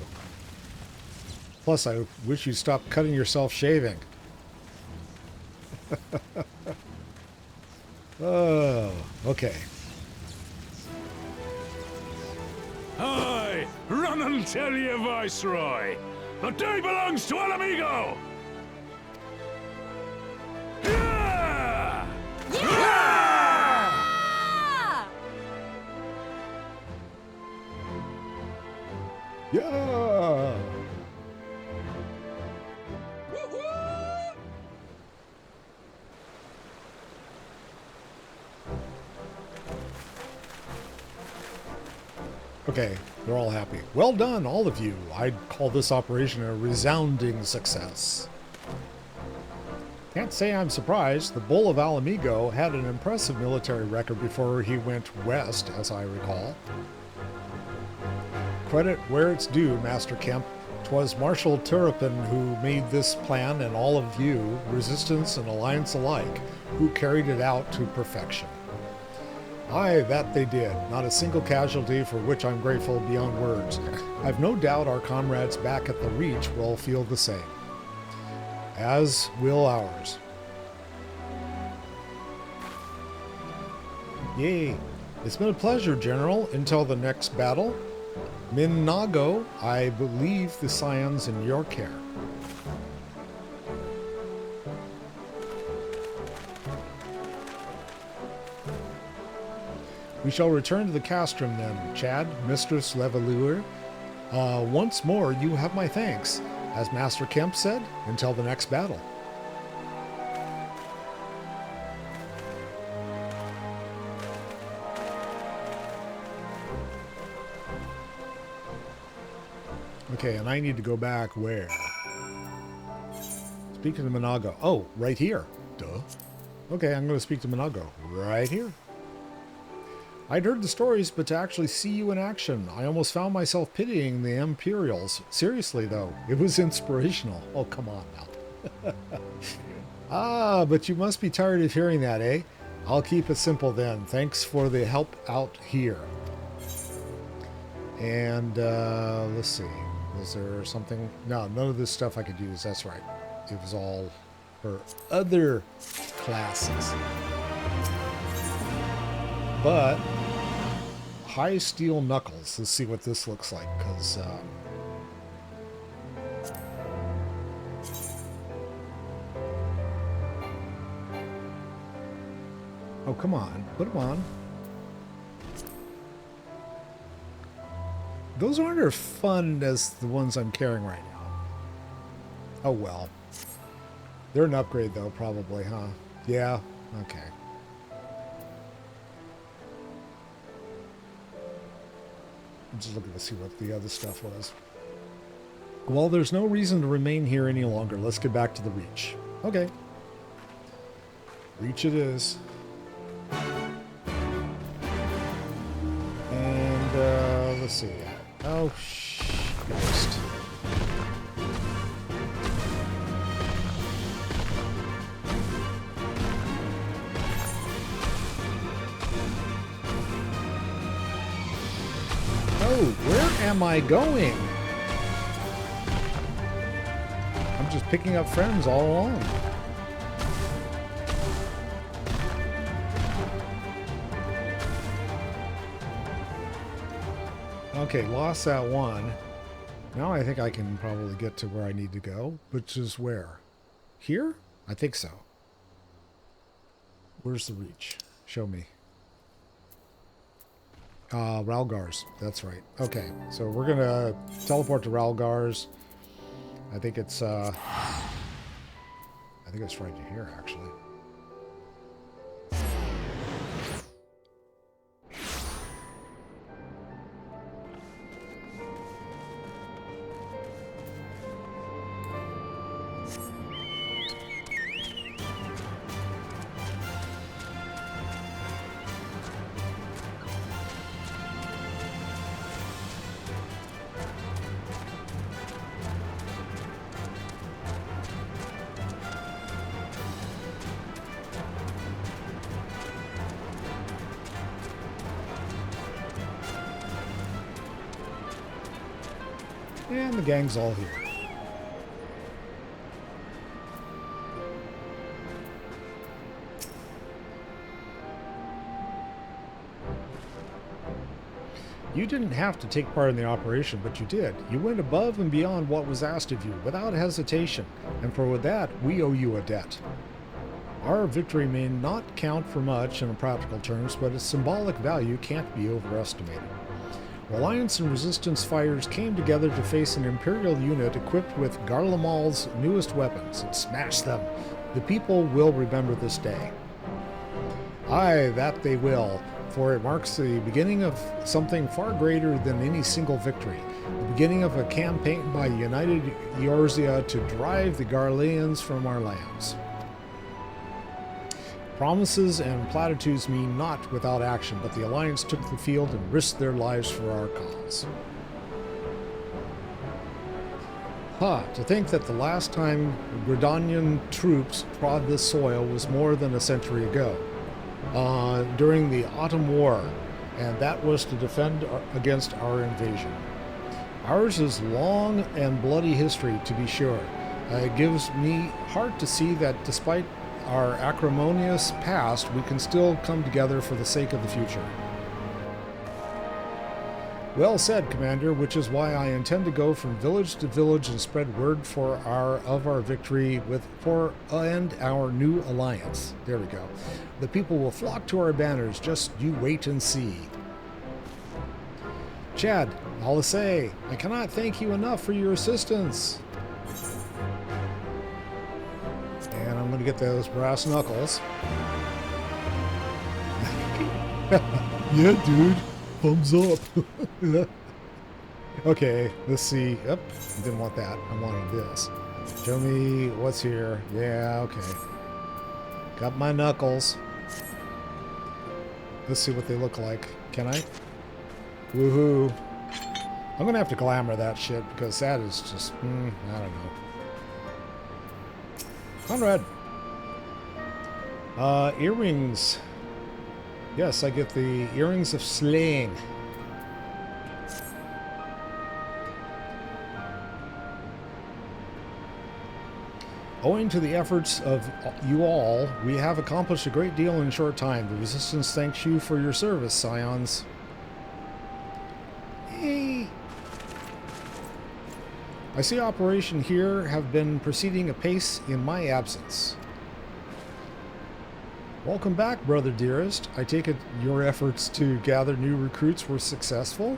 S2: Plus, I wish you'd stop cutting yourself shaving. Oh, okay.
S8: Aye, run and tell your viceroy. The day belongs to al amigo. Yeah!
S10: Yeah!
S2: Yeah! Okay, they're all happy. Well done, all of you. I'd call this operation a resounding success. Can't say I'm surprised. The Bull of al amigo had an impressive military record before he went west, as I recall. Credit where it's due, Master Kemp. 'Twas Marshal Turpin who made this plan, and all of you, Resistance and Alliance alike, who carried it out to perfection. Aye, that they did. Not a single casualty, for which I'm grateful beyond words. I've no doubt our comrades back at the Reach will feel the same. As will ours. Yay. It's been a pleasure, General. Until the next battle. Minago, I believe the Scion's in your care. We shall return to the castrum then, Chad, Mistress Leveluer. Once more, you have my thanks. As Master Kemp said, until the next battle. Okay, and I need to go back where? Speak to the Minago. Oh, right here. Duh. Okay, I'm going to speak to Minago. Right here. I'd heard the stories, but to actually see you in action, I almost found myself pitying the Imperials. Seriously, though, it was inspirational. Oh, come on now. Ah, but you must be tired of hearing that, eh? I'll keep it simple then. Thanks for the help out here. And, let's see. Was there something? No, none of this stuff I could use. That's right. It was all for other classes. But high steel knuckles. Let's see what this looks like, because oh, come on, put them on. Those aren't as fun as the ones I'm carrying right now. Oh well. They're an upgrade though, probably, huh? Yeah. Okay. I'm just looking to see what the other stuff was. Well, there's no reason to remain here any longer. Let's get back to the Reach. Okay. Reach it is. And, let's see. Oh, Christ. Oh, where am I going? I'm just picking up friends all along. Okay, lost that one. Now I think I can probably get to where I need to go, which is where? Here? I think so. Where's the Reach? Show me. Ralgars. That's right. Okay, so we're gonna teleport to Ralgars. I think it's right here, actually. And the gang's all here. You didn't have to take part in the operation, but you did. You went above and beyond what was asked of you, without hesitation, and for that, we owe you a debt. Our victory may not count for much in practical terms, but its symbolic value can't be overestimated. Alliance and Resistance fighters came together to face an Imperial unit equipped with Garlemald's newest weapons and smash them. The people will remember this day. Aye, that they will, for it marks the beginning of something far greater than any single victory. The beginning of a campaign by United Eorzea to drive the Garleans from our lands. Promises and platitudes mean naught without action, but the Alliance took the field and risked their lives for our cause. To think that the last time Gridanian troops trod this soil was more than a century ago, during the Autumn War, and that was to defend against our invasion. Ours is long and bloody history, to be sure. It gives me heart to see that despite our acrimonious past, we can still come together for the sake of the future. Well said, Commander, which is why I intend to go from village to village and spread word of our victory and our new alliance. There we go. The people will flock to our banners, just you wait and see. Chad, Alisay, I cannot thank you enough for your assistance. And I'm going to get those brass knuckles. Yeah, dude. Thumbs up. Okay, let's see. Yep, didn't want that. I wanted this. Show me what's here. Yeah, okay. Got my knuckles. Let's see what they look like. Can I? Woohoo. I'm going to have to glamour that shit because that is just, I don't know. Conrad. Earrings. Yes, I get the earrings of slaying. Owing to the efforts of you all, we have accomplished a great deal in a short time. The Resistance thanks you for your service, Scions. Hey. I see operation here have been proceeding apace in my absence. Welcome back, brother dearest. I take it your efforts to gather new recruits were successful?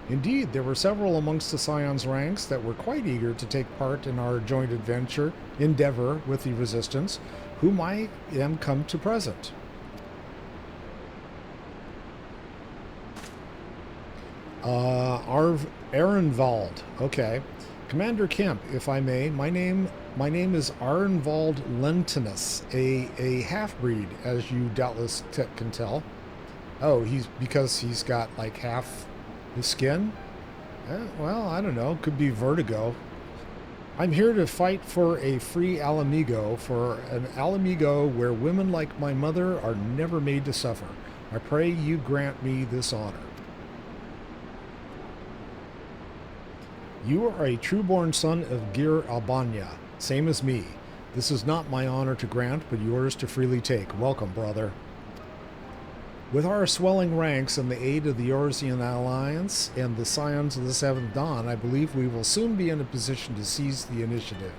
S2: Indeed, there were several amongst the Scions ranks that were quite eager to take part in our joint endeavor with the Resistance, whom I am come to present. Arenvald. Okay. Commander Kemp, if I may, my name is Arenvald Lentinus, a half-breed, as you doubtless can tell. Oh, because he's got like half his skin? Well, I don't know. Could be vertigo. I'm here to fight for a free Alamigo, for an Alamigo where women like my mother are never made to suffer. I pray you grant me this honor. You are a true-born son of Gir Albania, same as me. This is not my honor to grant, but yours to freely take. Welcome, brother. With our swelling ranks and the aid of the Eorzean Alliance and the Scions of the Seventh Dawn, I believe we will soon be in a position to seize the initiative.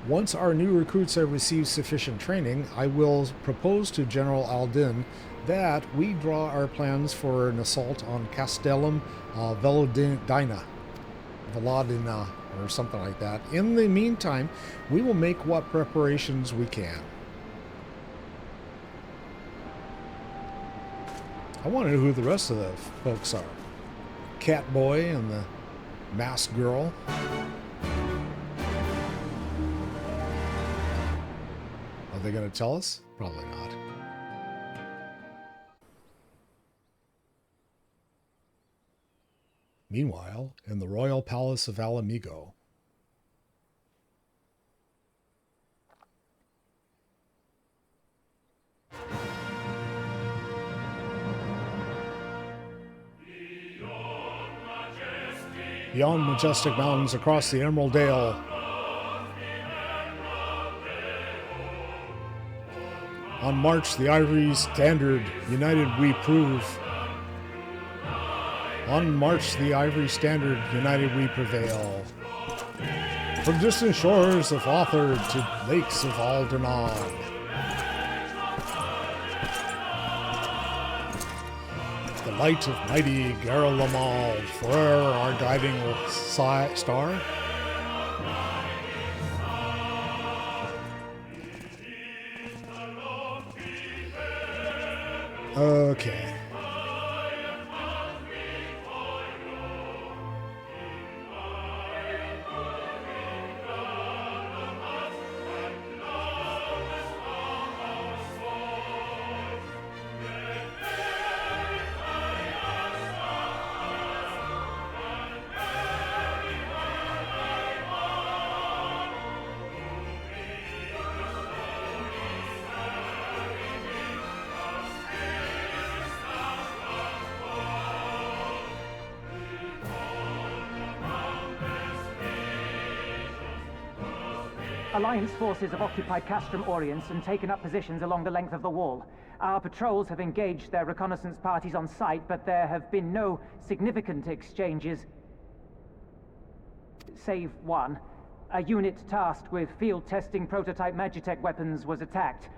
S2: Once our new recruits have received sufficient training, I will propose to General Aldin that we draw our plans for an assault on Castellum Velodina, or something like that. In the meantime, we will make what preparations we can. I want to know who the rest of the folks are. Catboy and the masked girl. Are they going to tell us? Probably not. Meanwhile, in the royal palace of Alamigo. Beyond majestic mountains across the Emerald Dale. On march the ivory standard, united we prove. On march the ivory standard, united we prevail. From distant shores of Author to lakes of Aldernon. The light of mighty Garalamal, forever our guiding star. Okay.
S13: Alliance forces have occupied Castrum Oriens and taken up positions along the length of the wall. Our patrols have engaged their reconnaissance parties on site, but there have been no significant exchanges, save one. A unit tasked with field testing prototype Magitech weapons was attacked.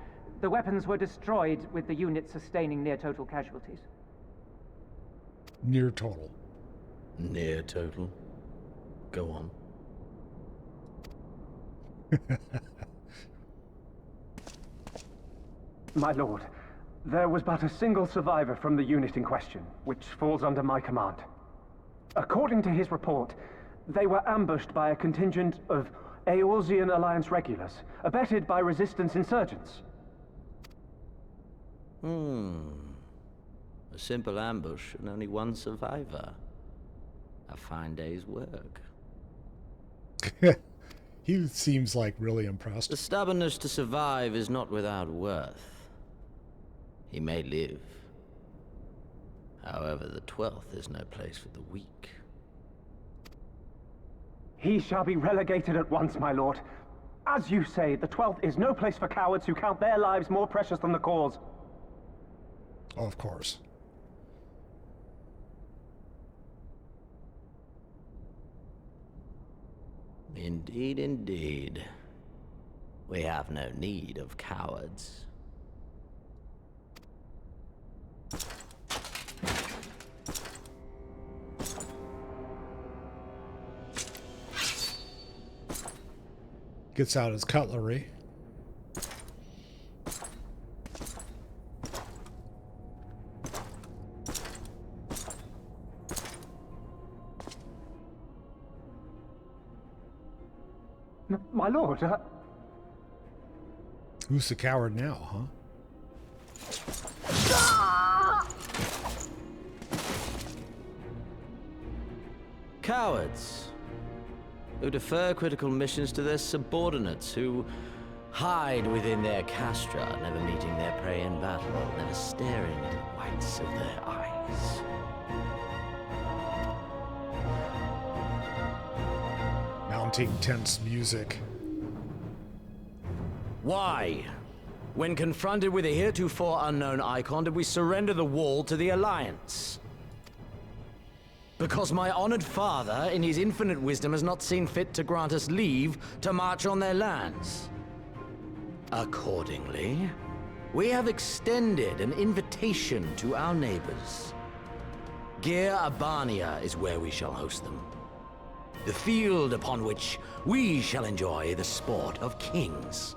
S13: The weapons were destroyed, with the unit sustaining near-total casualties.
S2: Near total.
S14: Near total? Go on.
S15: My lord, there was but a single survivor from the unit in question, which falls under my command. According to his report, they were ambushed by a contingent of Eorzean Alliance regulars, abetted by resistance insurgents.
S14: A simple ambush and only one survivor. A fine day's work.
S2: He seems like really impressed.
S14: The stubbornness to survive is not without worth. He may live. However, the 12th is no place for the weak.
S15: He shall be relegated at once, my lord. As you say, the 12th is no place for cowards who count their lives more precious than the cause.
S2: Of course.
S14: Indeed, indeed. We have no need of cowards.
S2: Gets out his cutlery.
S15: My lord,
S2: Who's the coward now, huh?
S14: Cowards who defer critical missions to their subordinates, who hide within their castra, never meeting their prey in battle, never staring into the whites of their eyes.
S2: Mounting tense music.
S14: Why? When confronted with a heretofore unknown icon, did we surrender the wall to the Alliance? Because my honored father, in his infinite wisdom, has not seen fit to grant us leave to march on their lands. Accordingly, we have extended an invitation to our neighbors. Gir Abania is where we shall host them. The field upon which we shall enjoy the sport of kings.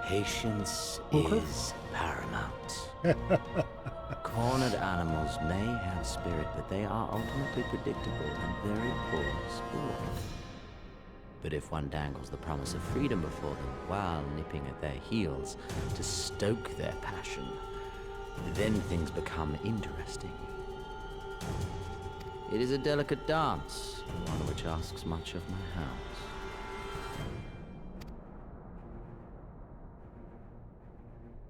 S14: Patience is paramount. Cornered animals may have spirit, but they are ultimately predictable and very poor sport. But if one dangles the promise of freedom before them while nipping at their heels to stoke their passion, then things become interesting. It is a delicate dance, one which asks much of my house.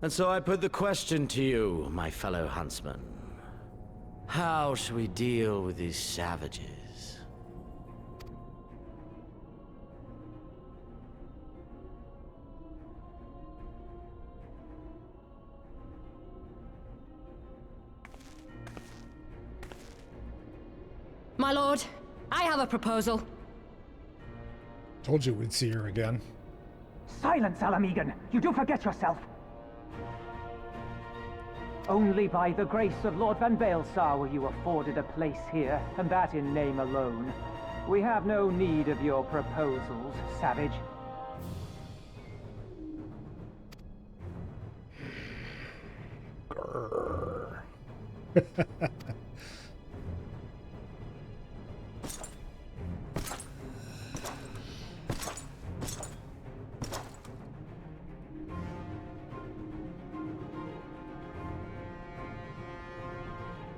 S14: And so I put the question to you, my fellow huntsman. How shall we deal with these savages?
S10: My lord, I have a proposal.
S2: Told you we'd see her again.
S13: Silence, Alamegan! You do forget yourself! Only by the grace of Lord Van Baelsar were you afforded a place here, and that in name alone. We have no need of your proposals, savage.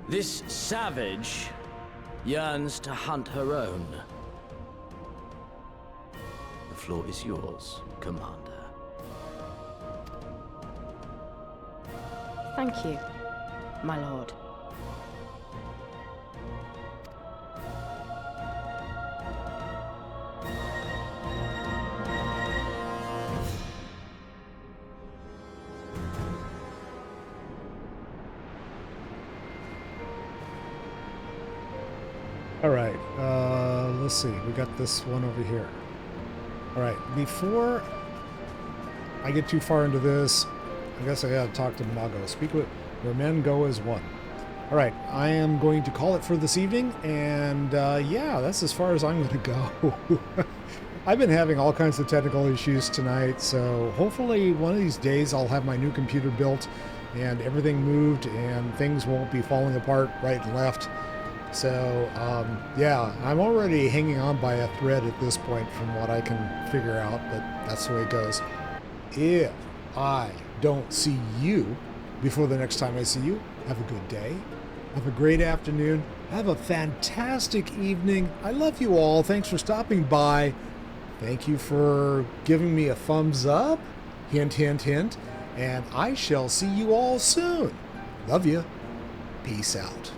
S14: This savage yearns to hunt her own. The floor is yours, Commander.
S9: Thank you, my lord.
S2: Alright, let's see. We got this one over here. Alright, before I get too far into this, I guess I gotta talk to Mago. Speak with where men go as one. Alright, I am going to call it for this evening, and yeah, that's as far as I'm going to go. I've been having all kinds of technical issues tonight, so hopefully one of these days I'll have my new computer built and everything moved and things won't be falling apart right and left. So, yeah, I'm already hanging on by a thread at this point from what I can figure out, but that's the way it goes. If I don't see you before the next time I see you, have a good day. Have a great afternoon. Have a fantastic evening. I love you all. Thanks for stopping by. Thank you for giving me a thumbs up. Hint, hint, hint. And I shall see you all soon. Love you. Peace out.